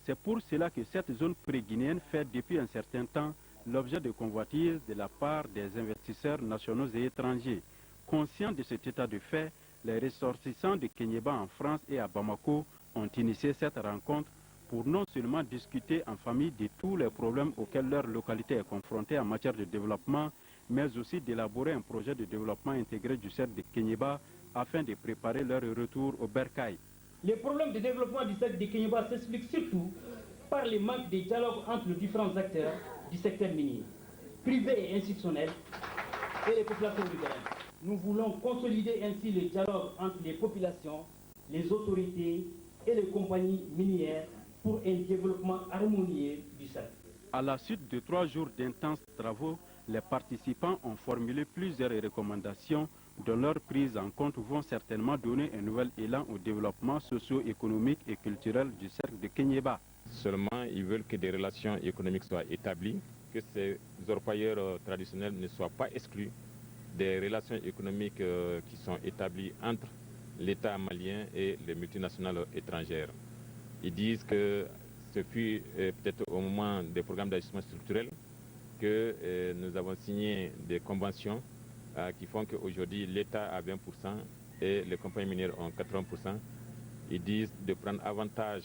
C'est pour cela que cette zone pré-guinéenne fait depuis un certain temps l'objet de convoitises de la part des investisseurs nationaux et étrangers. Conscients de cet état de fait, les ressortissants de Kéniéba en France et à Bamako ont initié cette rencontre pour non seulement discuter en famille de tous les problèmes auxquels leur localité est confrontée en matière de développement, mais aussi d'élaborer un projet de développement intégré du cercle de Kéniéba afin de préparer leur retour au Bercail. Les problèmes de développement du secteur de Kéniéba s'expliquent surtout par le manque de dialogue entre les différents acteurs du secteur minier, privés et institutionnels, et les populations riveraines. Nous voulons consolider ainsi le dialogue entre les populations, les autorités et les compagnies minières pour un développement harmonieux du secteur. À la suite de 3 jours d'intenses travaux, les participants ont formulé plusieurs recommandations dont leur prise en compte vont certainement donner un nouvel élan au développement socio-économique et culturel du cercle de Kéniéba. Seulement, ils veulent que des relations économiques soient établies, que ces orpailleurs traditionnels ne soient pas exclus des relations économiques qui sont établies entre l'État malien et les multinationales étrangères. Ils disent que ce fut peut-être au moment des programmes d'ajustement structurel que nous avons signé des conventions qui font qu'aujourd'hui l'État a 20% et les compagnies minières ont 80%. Ils disent de prendre avantage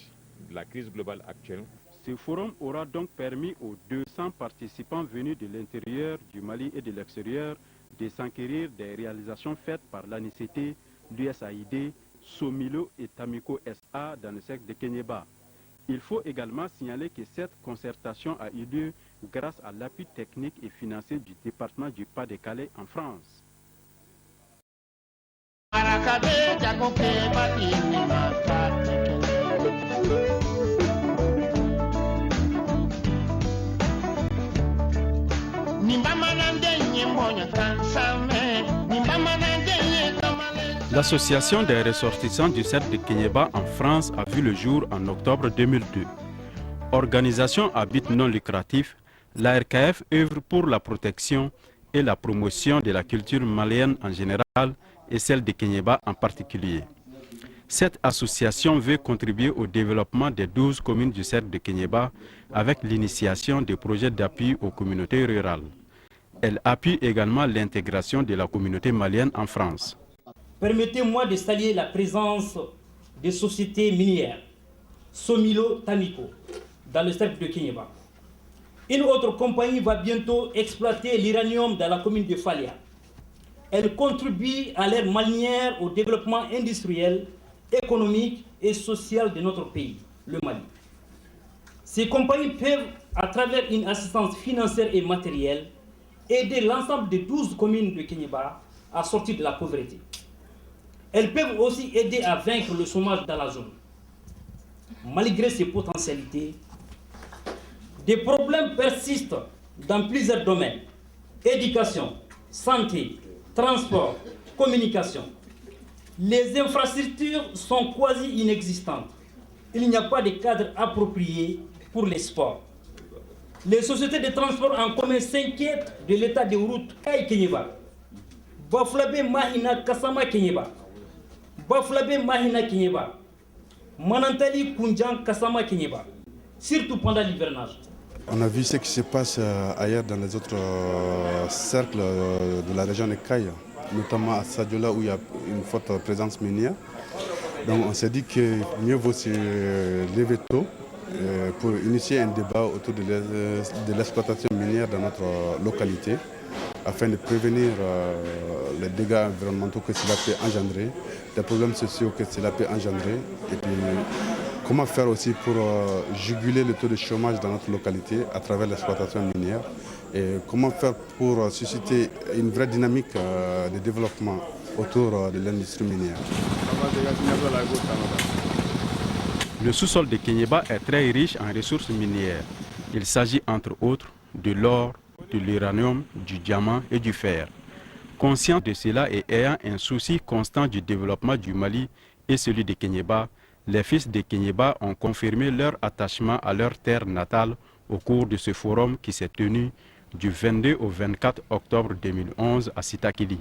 de la crise globale actuelle. Ce forum aura donc permis aux 200 participants venus de l'intérieur du Mali et de l'extérieur de s'enquérir des réalisations faites par l'ANICT, l'USAID, Somilo et Tamiko SA dans le secteur de Kéniéba. Il faut également signaler que cette concertation a eu lieu grâce à l'appui technique et financier du département du Pas-de-Calais en France. L'association des ressortissants du cercle de Kéniéba en France a vu le jour en octobre 2002. Organisation à but non lucratif, l'ARKF œuvre pour la protection et la promotion de la culture malienne en général et celle de Kéniéba en particulier. Cette association veut contribuer au développement des 12 communes du cercle de Kéniéba avec l'initiation des projets d'appui aux communautés rurales. Elle appuie également l'intégration de la communauté malienne en France. Permettez-moi de saluer la présence des sociétés minières, Somilo Tamiko, dans le cercle de Kéniéba. Une autre compagnie va bientôt exploiter l'uranium dans la commune de Falia. Elle contribue à leur manière au développement industriel, économique et social de notre pays, le Mali. Ces compagnies peuvent, à travers une assistance financière et matérielle, aider l'ensemble des 12 communes de Kéniéba à sortir de la pauvreté. Elles peuvent aussi aider à vaincre le chômage dans la zone. Malgré ces potentialités, des problèmes persistent dans plusieurs domaines. Éducation, santé, transport, communication. Les infrastructures sont quasi inexistantes. Il n'y a pas de cadre approprié pour les sports. Les sociétés de transport en commun s'inquiètent de l'état des routes Caï Kéniéba, Baflabé Mahina Kassama Kéniéba, Baflabé Mahina Kéniéba, Manantali Koundjan Kassama Kéniéba, surtout pendant l'hivernage. On a vu ce qui se passe ailleurs dans les autres cercles de la région de Caï, notamment à Sadiola où il y a une forte présence minière. Donc on s'est dit que mieux vaut se lever tôt pour initier un débat autour de l'exploitation minière dans notre localité, afin de prévenir les dégâts environnementaux que cela peut engendrer, les problèmes sociaux que cela peut engendrer, et puis comment faire aussi pour juguler le taux de chômage dans notre localité à travers l'exploitation minière, et comment faire pour susciter une vraie dynamique de développement autour de l'industrie minière. Le sous-sol de Kéniéba est très riche en ressources minières. Il s'agit entre autres de l'or, de l'uranium, du diamant et du fer. Conscient de cela et ayant un souci constant du développement du Mali et celui de Kéniéba, les fils de Kéniéba ont confirmé leur attachement à leur terre natale au cours de ce forum qui s'est tenu du 22 au 24 octobre 2011 à Sitakili.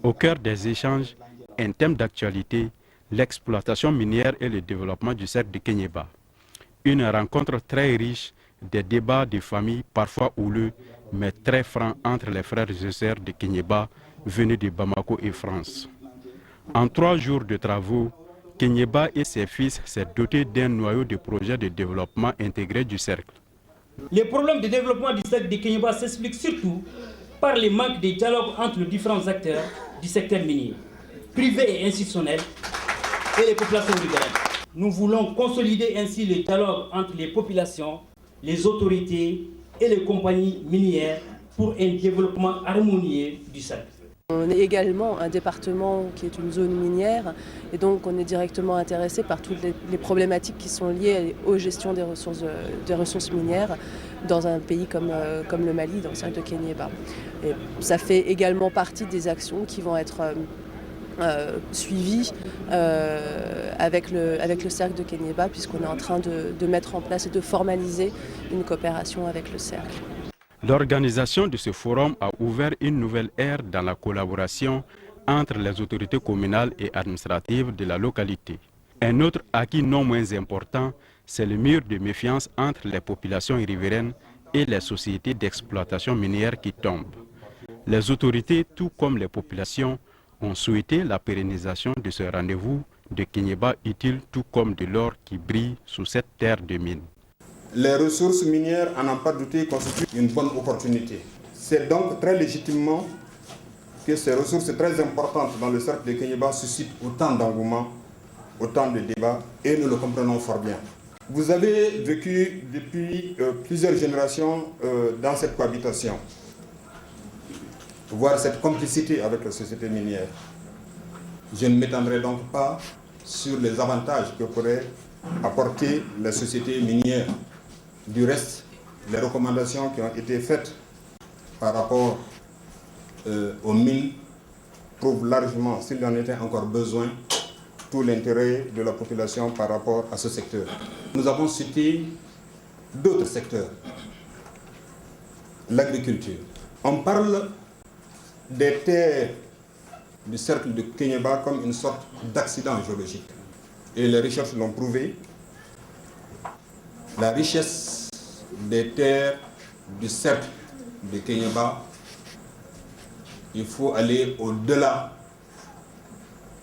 Au cœur des échanges, un thème d'actualité, l'exploitation minière et le développement du cercle de Kéniéba. Une rencontre très riche, des débats de famille parfois houleux, mais très francs entre les frères et sœurs de Kéniéba venus de Bamako et France. En 3 jours de travaux, Kéniéba et ses fils s'est doté d'un noyau de projets de développement intégré du cercle. Les problèmes de développement du cercle de Kéniéba s'expliquent surtout par les manques de dialogue entre les différents acteurs du secteur minier, privés et institutionnels, et les populations riveraines. Nous voulons consolider ainsi le dialogue entre les populations, les autorités et les compagnies minières pour un développement harmonieux du cercle. On est également un département qui est une zone minière et donc on est directement intéressé par toutes les problématiques qui sont liées aux gestions des ressources minières dans un pays comme le Mali, dans le cercle de Kéniéba. Et ça fait également partie des actions qui vont être suivies avec le cercle de Kéniéba, puisqu'on est en train de mettre en place et de formaliser une coopération avec le cercle. L'organisation de ce forum a ouvert une nouvelle ère dans la collaboration entre les autorités communales et administratives de la localité. Un autre acquis non moins important, c'est le mur de méfiance entre les populations riveraines et les sociétés d'exploitation minière qui tombent. Les autorités, tout comme les populations, ont souhaité la pérennisation de ce rendez-vous de Kéniéba utile, tout comme de l'or qui brille sous cette terre de mine. Les ressources minières, à n'en pas douter, constituent une bonne opportunité. C'est donc très légitimement que ces ressources très importantes dans le cercle de Kéniéba suscitent autant d'engouement, autant de débats, et nous le comprenons fort bien. Vous avez vécu depuis plusieurs générations dans cette cohabitation, voire cette complicité avec la société minière. Je ne m'étendrai donc pas sur les avantages que pourraient apporter la société minière. Du reste, les recommandations qui ont été faites par rapport aux mines prouvent largement, s'il en était encore besoin, tout l'intérêt de la population par rapport à ce secteur. Nous avons cité d'autres secteurs. L'agriculture. On parle des terres du cercle de Kéniéba comme une sorte d'accident géologique. Et les recherches l'ont prouvé. La richesse des terres du cercle de Kéniéba, il faut aller au-delà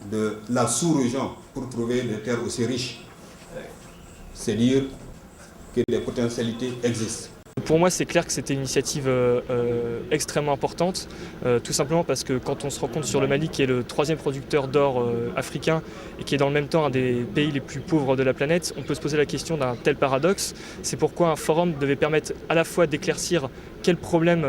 de la sous-région pour trouver des terres aussi riches. C'est dire que des potentialités existent. Pour moi, c'est clair que c'était une initiative extrêmement importante, tout simplement parce que quand on se rend compte sur le Mali, qui est le 3e producteur d'or africain et qui est dans le même temps un des pays les plus pauvres de la planète, on peut se poser la question d'un tel paradoxe. C'est pourquoi un forum devait permettre à la fois d'éclaircir quels problèmes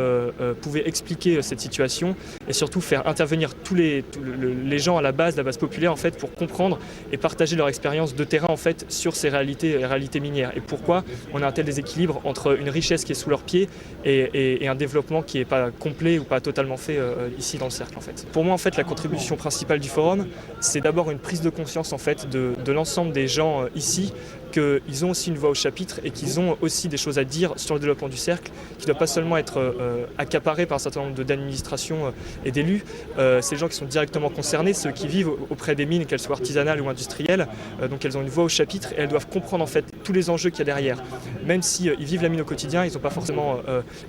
pouvaient expliquer cette situation et surtout faire intervenir tous les gens à la base populaire en fait, pour comprendre et partager leur expérience de terrain en fait, sur ces réalités minières et pourquoi on a un tel déséquilibre entre une richesse qui est sous leurs pieds et un développement qui n'est pas complet ou pas totalement fait ici dans le cercle en fait. Pour moi en fait la contribution principale du forum c'est d'abord une prise de conscience en fait de l'ensemble des gens ici qu'ils ont aussi une voix au chapitre et qu'ils ont aussi des choses à dire sur le développement du cercle qui ne doit pas seulement être accaparé par un certain nombre d'administrations et d'élus. C'est les gens qui sont directement concernés, ceux qui vivent auprès des mines, qu'elles soient artisanales ou industrielles, donc elles ont une voix au chapitre et elles doivent comprendre en fait tous les enjeux qu'il y a derrière. Même s'ils vivent la mine au quotidien, ils n'ont pas forcément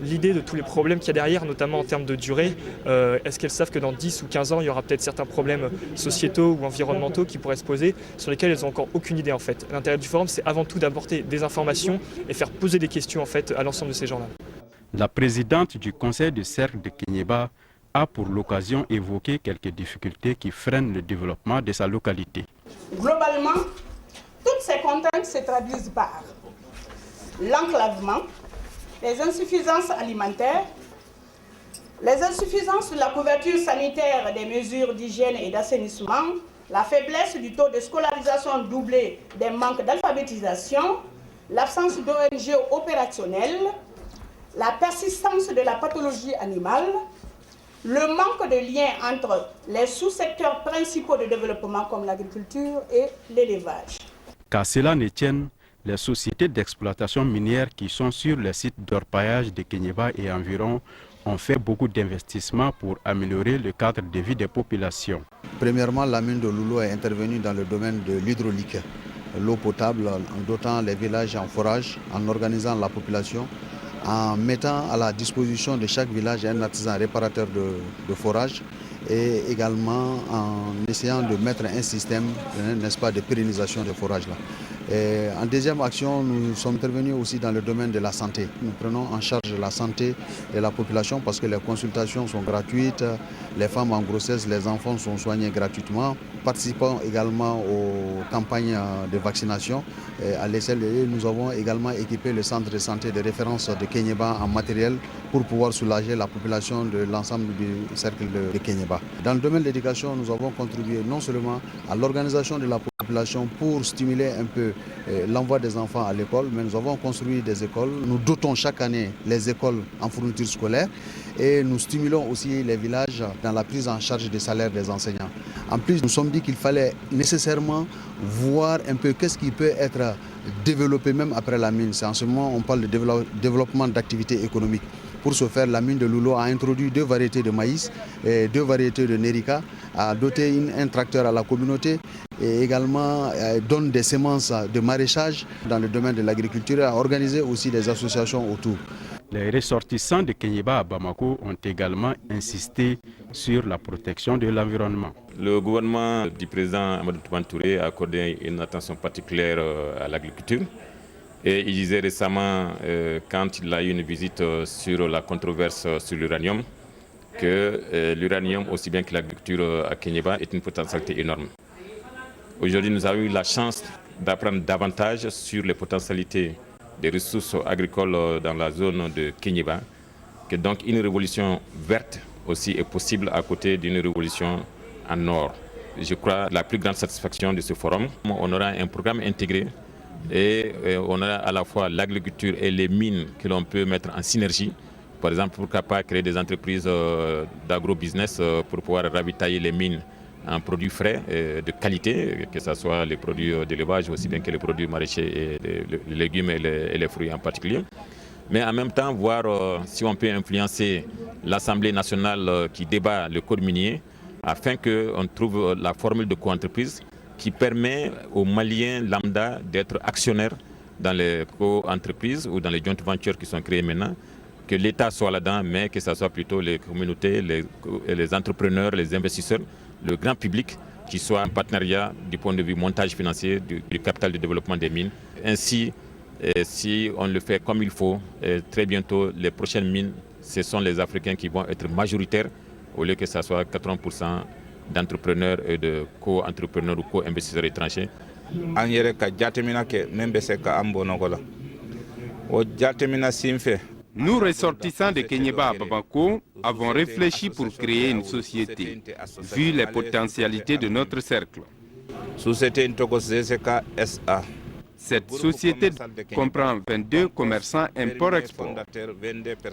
l'idée de tous les problèmes qu'il y a derrière, notamment en termes de durée. Est-ce qu'elles savent que dans 10 ou 15 ans, il y aura peut-être certains problèmes sociétaux ou environnementaux qui pourraient se poser, sur lesquels elles n'ont encore aucune idée en fait. L'intérêt du forum, c'est avant tout d'apporter des informations et faire poser des questions en fait à l'ensemble de ces gens-là. La présidente du conseil de cercle de Kéniéba a pour l'occasion évoqué quelques difficultés qui freinent le développement de sa localité. Globalement, toutes ces contraintes se traduisent par l'enclavement, les insuffisances alimentaires, les insuffisances de la couverture sanitaire des mesures d'hygiène et d'assainissement, la faiblesse du taux de scolarisation doublé des manques d'alphabétisation, l'absence d'ONG opérationnelles, la persistance de la pathologie animale, le manque de lien entre les sous-secteurs principaux de développement comme l'agriculture et l'élevage. Qu'à cela ne tienne, les sociétés d'exploitation minière qui sont sur les sites d'orpaillage de Kéniéba et environ ont fait beaucoup d'investissements pour améliorer le cadre de vie des populations. Premièrement, la mine de Loulou est intervenue dans le domaine de l'hydraulique, l'eau potable, en dotant les villages en forage, en organisant la population, en mettant à la disposition de chaque village un artisan réparateur de forage et également en essayant de mettre un système, n'est-ce pas, de pérennisation de forage là. En deuxième action, nous sommes intervenus aussi dans le domaine de la santé. Nous prenons en charge la santé de la population parce que les consultations sont gratuites, les femmes en grossesse, les enfants sont soignés gratuitement. Participons également aux campagnes de vaccination à l'échelle et nous avons également équipé le centre de santé de référence de Kéniéba en matériel pour pouvoir soulager la population de l'ensemble du cercle de Kéniéba. Dans le domaine de l'éducation, nous avons contribué non seulement à l'organisation de la population pour stimuler un peu l'envoi des enfants à l'école, mais nous avons construit des écoles. Nous dotons chaque année les écoles en fourniture scolaire et nous stimulons aussi les villages dans la prise en charge des salaires des enseignants. En plus, nous sommes dit qu'il fallait nécessairement voir un peu qu'est-ce qui peut être développé même après la mine. C'est en ce moment on parle de développement d'activités économiques. Pour ce faire, la mine de Loulou a introduit 2 variétés de maïs et 2 variétés de nérika, a doté un tracteur à la communauté et également donne des semences de maraîchage dans le domaine de l'agriculture et a organisé aussi des associations autour. Les ressortissants de Kéniéba à Bamako ont également insisté sur la protection de l'environnement. Le gouvernement du président Amadou Toumani Touré a accordé une attention particulière à l'agriculture. Et il disait récemment, quand il a eu une visite sur la controverse sur l'uranium, que l'uranium, aussi bien que l'agriculture à Kéniéba, est une potentialité énorme. Aujourd'hui, nous avons eu la chance d'apprendre davantage sur les potentialités des ressources agricoles dans la zone de Kéniéba, que donc une révolution verte aussi est possible à côté d'une révolution en or. Je crois la plus grande satisfaction de ce forum, on aura un programme intégré et on a à la fois l'agriculture et les mines que l'on peut mettre en synergie. Par exemple, pourquoi pas créer des entreprises d'agro-business pour pouvoir ravitailler les mines en produits frais de qualité, que ce soit les produits d'élevage aussi bien que les produits maraîchers et les légumes et les fruits en particulier. Mais en même temps, voir si on peut influencer l'Assemblée nationale qui débat le code minier afin qu'on trouve la formule de co-entreprise qui permet aux Maliens lambda d'être actionnaires dans les co-entreprises ou dans les joint ventures qui sont créées maintenant, que l'État soit là-dedans, mais que ce soit plutôt les communautés, les entrepreneurs, les investisseurs, le grand public qui soit en partenariat du point de vue montage financier du capital de développement des mines. Ainsi, si on le fait comme il faut, très bientôt, les prochaines mines, ce sont les Africains qui vont être majoritaires au lieu que ce soit 80% d'entrepreneurs et de co-entrepreneurs ou co-investisseurs étrangers. Nous, ressortissants de Kéniéba à Bamako, avons réfléchi pour créer une société, vu les potentialités de notre cercle. Cette société comprend 22 commerçants import-export.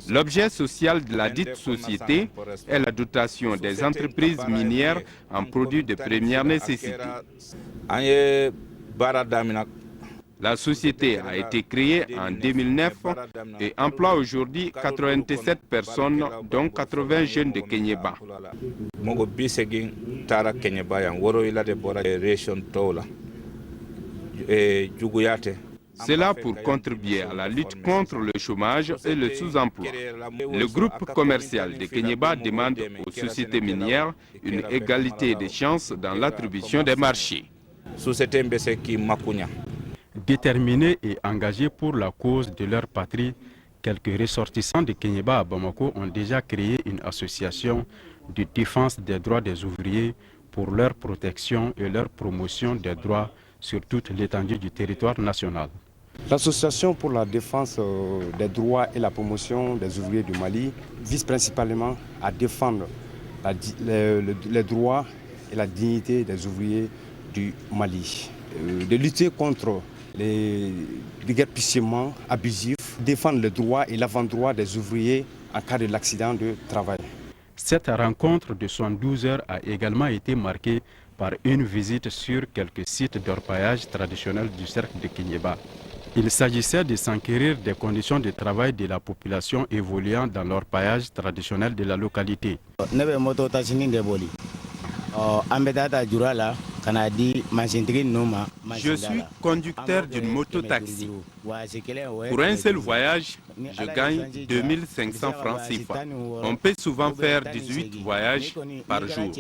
L'objet social de la dite société est la dotation des entreprises minières en produits de première nécessité. La société a été créée en 2009 et emploie aujourd'hui 87 personnes, dont 80 jeunes de Kéniéba. Cela pour contribuer à la lutte contre le chômage et le sous-emploi. Le groupe commercial de Kenyeba demande aux sociétés minières une égalité des chances dans l'attribution des marchés. Déterminés et engagés pour la cause de leur patrie, quelques ressortissants de Kenyeba à Bamako ont déjà créé une association de défense des droits des ouvriers pour leur protection et leur promotion des droits sur toute l'étendue du territoire national. L'association pour la défense des droits et la promotion des ouvriers du Mali vise principalement à défendre les droits et la dignité des ouvriers du Mali, de lutter contre les déguerpissements abusifs, défendre le droit et l'avant-droit des ouvriers en cas de l'accident de travail. Cette rencontre de 72 heures a également été marquée par une visite sur quelques sites d'orpaillage traditionnels du cercle de Kenyeba. Il s'agissait de s'enquérir des conditions de travail de la population évoluant dans l'orpaillage traditionnel de la localité. Je suis conducteur d'une moto-taxi. Pour un seul voyage, je gagne 2500 francs CFA. On peut souvent faire 18 voyages par jour.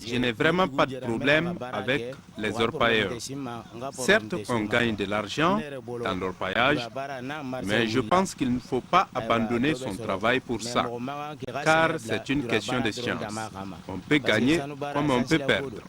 Je n'ai vraiment pas de problème avec les orpailleurs. Certes, on gagne de l'argent dans l'orpaillage, mais je pense qu'il ne faut pas abandonner son travail pour ça, car c'est une question de chance. On peut gagner comme on peut perdre.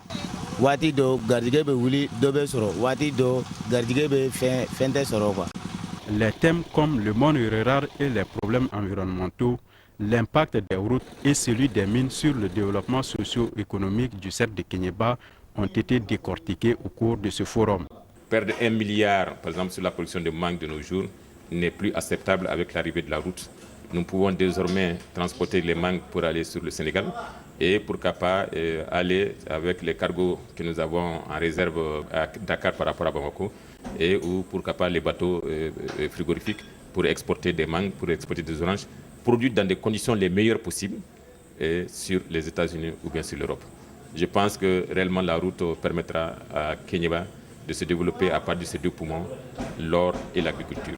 Les thèmes comme le monde rural et les problèmes environnementaux, l'impact des routes et celui des mines sur le développement socio-économique du cercle de Kenyeba ont été décortiqués au cours de ce forum. Perdre 1 milliard, par exemple, sur la production de mangue de nos jours, n'est plus acceptable avec l'arrivée de la route. Nous pouvons désormais transporter les mangues pour aller sur le Sénégal et pourquoi pas aller avec les cargos que nous avons en réserve à Dakar par rapport à Bamako ou pourquoi pas les bateaux frigorifiques pour exporter des mangues, pour exporter des oranges, produites dans des conditions les meilleures possibles sur les États-Unis ou bien sur l'Europe. Je pense que réellement la route permettra à Kenyeba de se développer à partir de ces deux poumons, l'or et l'agriculture.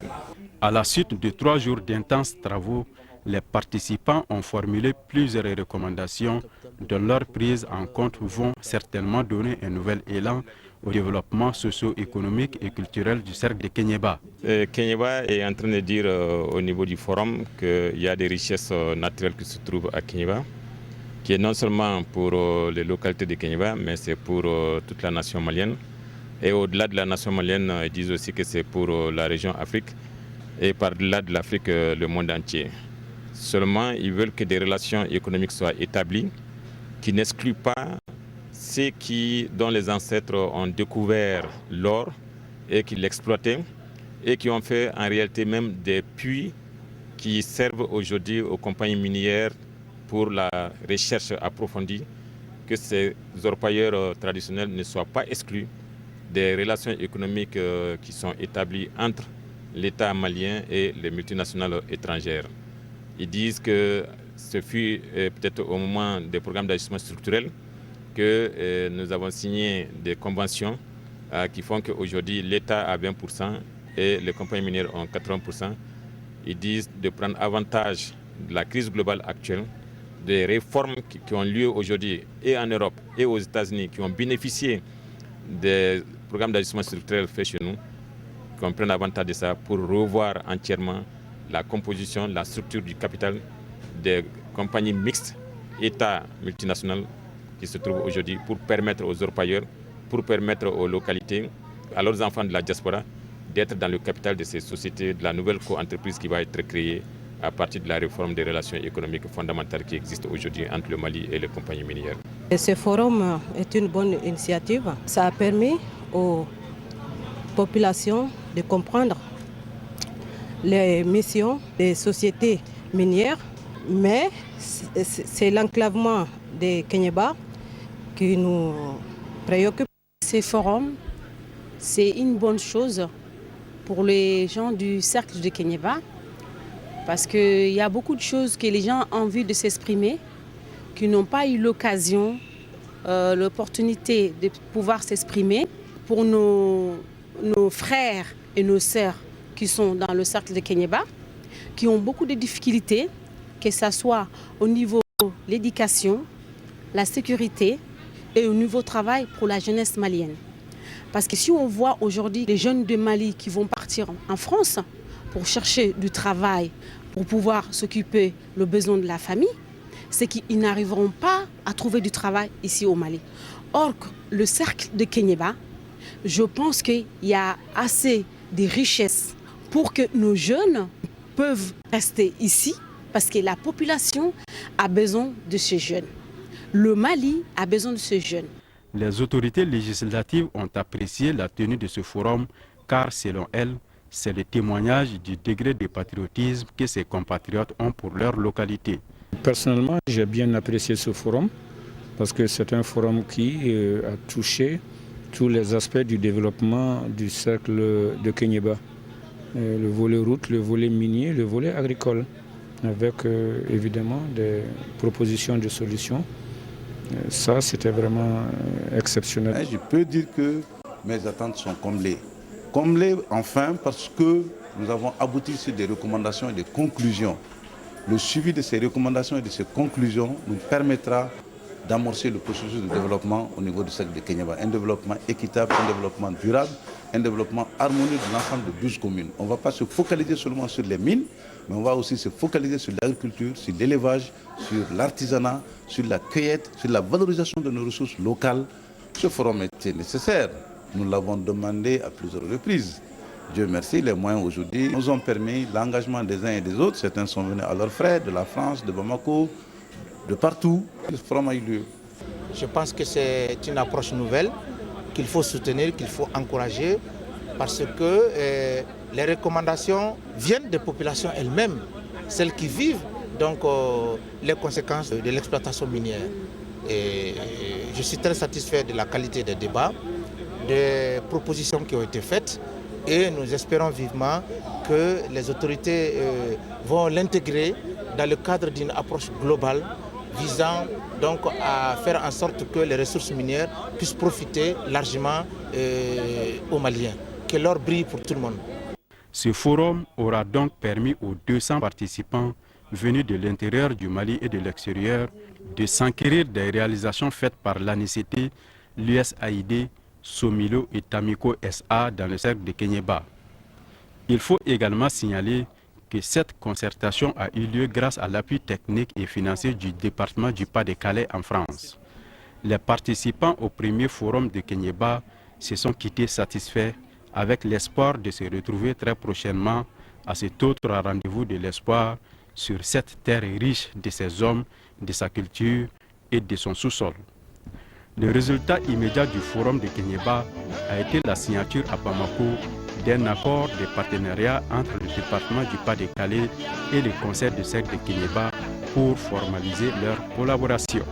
À la suite de 3 jours d'intenses travaux, les participants ont formulé plusieurs recommandations dont leur prise en compte vont certainement donner un nouvel élan au développement socio-économique et culturel du cercle de Kenyeba. Kenyeba est en train de dire au niveau du forum qu'il y a des richesses naturelles qui se trouvent à Kenyeba, qui est non seulement pour les localités de Kenyeba, mais c'est pour toute la nation malienne. Et au-delà de la nation malienne, ils disent aussi que c'est pour la région Afrique et par-delà de l'Afrique, le monde entier. Seulement, ils veulent que des relations économiques soient établies, qui n'excluent pas ceux dont les ancêtres ont découvert l'or et qui l'exploitaient et qui ont fait en réalité même des puits qui servent aujourd'hui aux compagnies minières pour la recherche approfondie, que ces orpailleurs traditionnels ne soient pas exclus des relations économiques qui sont établies entre l'État malien et les multinationales étrangères. Ils disent que ce fut peut-être au moment des programmes d'ajustement structurel que nous avons signé des conventions qui font qu'aujourd'hui l'État a 20% et les compagnies minières ont 80%. Ils disent de prendre avantage de la crise globale actuelle, des réformes qui ont lieu aujourd'hui et en Europe et aux États-Unis, qui ont bénéficié des programmes d'ajustement structurel faits chez nous, qu'on prenne avantage de ça pour revoir entièrement la composition, la structure du capital des compagnies mixtes, États multinationales qui se trouvent aujourd'hui pour permettre aux orpailleurs, pour permettre aux localités, à leurs enfants de la diaspora, d'être dans le capital de ces sociétés, de la nouvelle co-entreprise qui va être créée à partir de la réforme des relations économiques fondamentales qui existent aujourd'hui entre le Mali et les compagnies minières. Et ce forum est une bonne initiative. Ça a permis aux populations de comprendre les missions des sociétés minières, mais c'est l'enclavement de Kenyeba qui nous préoccupe. Ces forums, c'est une bonne chose pour les gens du cercle de Kenyeba Parce qu'il y a beaucoup de choses que les gens ont envie de s'exprimer, qui n'ont pas eu l'occasion, l'opportunité de pouvoir s'exprimer. Pour nos frères et nos sœurs qui sont dans le cercle de Kéniéba, qui ont beaucoup de difficultés, que ce soit au niveau de l'éducation, la sécurité et au niveau travail pour la jeunesse malienne. Parce que si on voit aujourd'hui les jeunes de Mali qui vont partir en France pour chercher du travail, pour pouvoir s'occuper le besoin de la famille, c'est qu'ils n'arriveront pas à trouver du travail ici au Mali. Or, le cercle de Kéniéba, je pense qu'il y a assez de richesses pour que nos jeunes peuvent rester ici parce que la population a besoin de ces jeunes. Le Mali a besoin de ces jeunes. Les autorités législatives ont apprécié la tenue de ce forum car, selon elles, c'est le témoignage du degré de patriotisme que ces compatriotes ont pour leur localité. Personnellement, j'ai bien apprécié ce forum parce que c'est un forum qui a touché tous les aspects du développement du cercle de Kéniéba. Le volet route, le volet minier, le volet agricole, avec évidemment des propositions de solutions. Ça, c'était vraiment exceptionnel. Je peux dire que mes attentes sont comblées. Comblées enfin parce que nous avons abouti sur des recommandations et des conclusions. Le suivi de ces recommandations et de ces conclusions nous permettra d'amorcer le processus de développement au niveau du cercle de Kéniéba. Un développement équitable, un développement durable, un développement harmonieux de l'ensemble de 12 communes. On ne va pas se focaliser seulement sur les mines, mais on va aussi se focaliser sur l'agriculture, sur l'élevage, sur l'artisanat, sur la cueillette, sur la valorisation de nos ressources locales. Ce forum était nécessaire. Nous l'avons demandé à plusieurs reprises. Dieu merci, les moyens aujourd'hui nous ont permis l'engagement des uns et des autres. Certains sont venus à leurs frais, de la France, de Bamako, de partout. Le forum a eu lieu. Je pense que c'est une approche nouvelle qu'il faut soutenir, qu'il faut encourager, parce que les recommandations viennent des populations elles-mêmes, celles qui vivent donc les conséquences de l'exploitation minière. Et je suis très satisfait de la qualité des débats, des propositions qui ont été faites, et nous espérons vivement que les autorités vont l'intégrer dans le cadre d'une approche globale visant donc à faire en sorte que les ressources minières puissent profiter largement aux Maliens, que l'or brille pour tout le monde. Ce forum aura donc permis aux 200 participants venus de l'intérieur du Mali et de l'extérieur de s'enquérir des réalisations faites par l'ANICT, l'USAID, Somilo et Tamiko SA dans le cercle de Kéniéba. Il faut également signaler que cette concertation a eu lieu grâce à l'appui technique et financier du département du Pas-de-Calais en France. Les participants au premier forum de Kéniéba se sont quittés satisfaits avec l'espoir de se retrouver très prochainement à cet autre rendez-vous de l'espoir sur cette terre riche de ses hommes, de sa culture et de son sous-sol. Le résultat immédiat du forum de Kéniéba a été la signature à Bamako d'un accord de partenariat entre le département du Pas-de-Calais et le conseil de cercle de Kéniéba pour formaliser leur collaboration.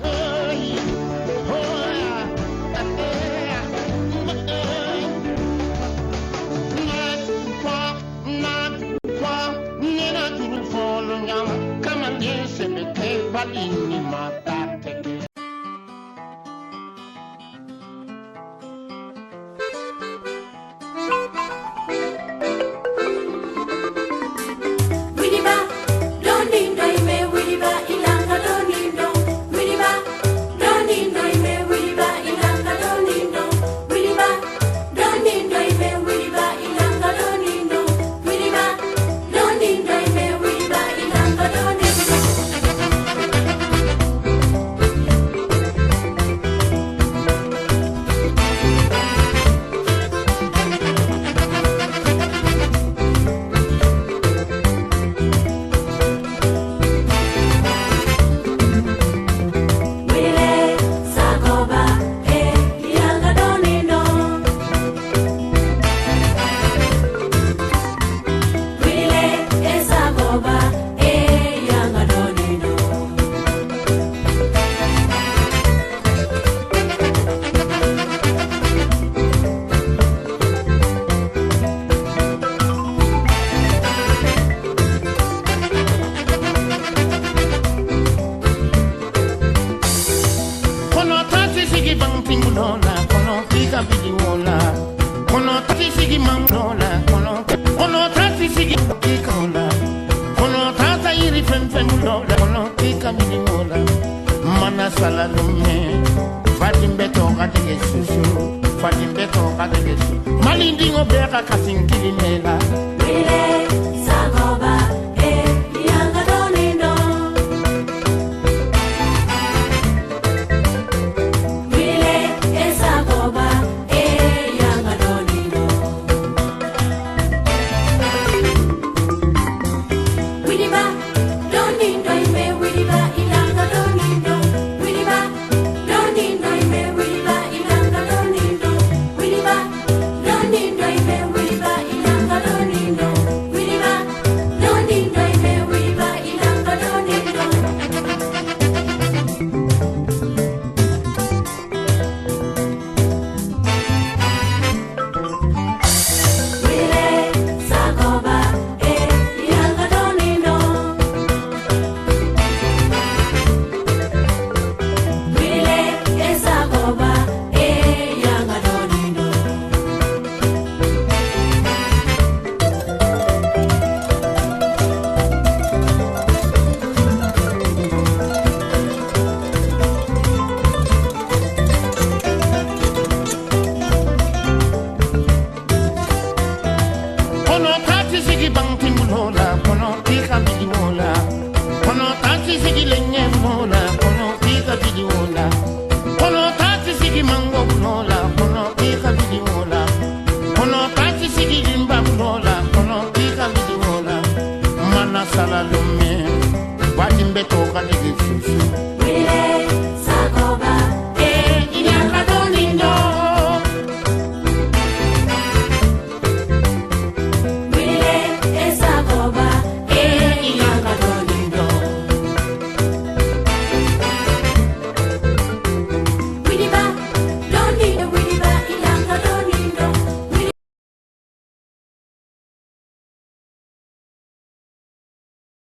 kamini mola mana sala nume fatim beto kadege susu fatim beto kadege susu malindi ngo beka kasinkili mela wile sagoba yanga donindo wile sagoba yanga donindo wiliba donindo ime wiliba ilanga donindo wiliba donindo ime wiliba ilanga donindo wiliba donindo ime wiliba ilanga donindo wiliba donindo ime wiliba ilanga donindo wile sagoba ilanga donindo wile sagoba ilanga donindo ono tati sigi bang timbul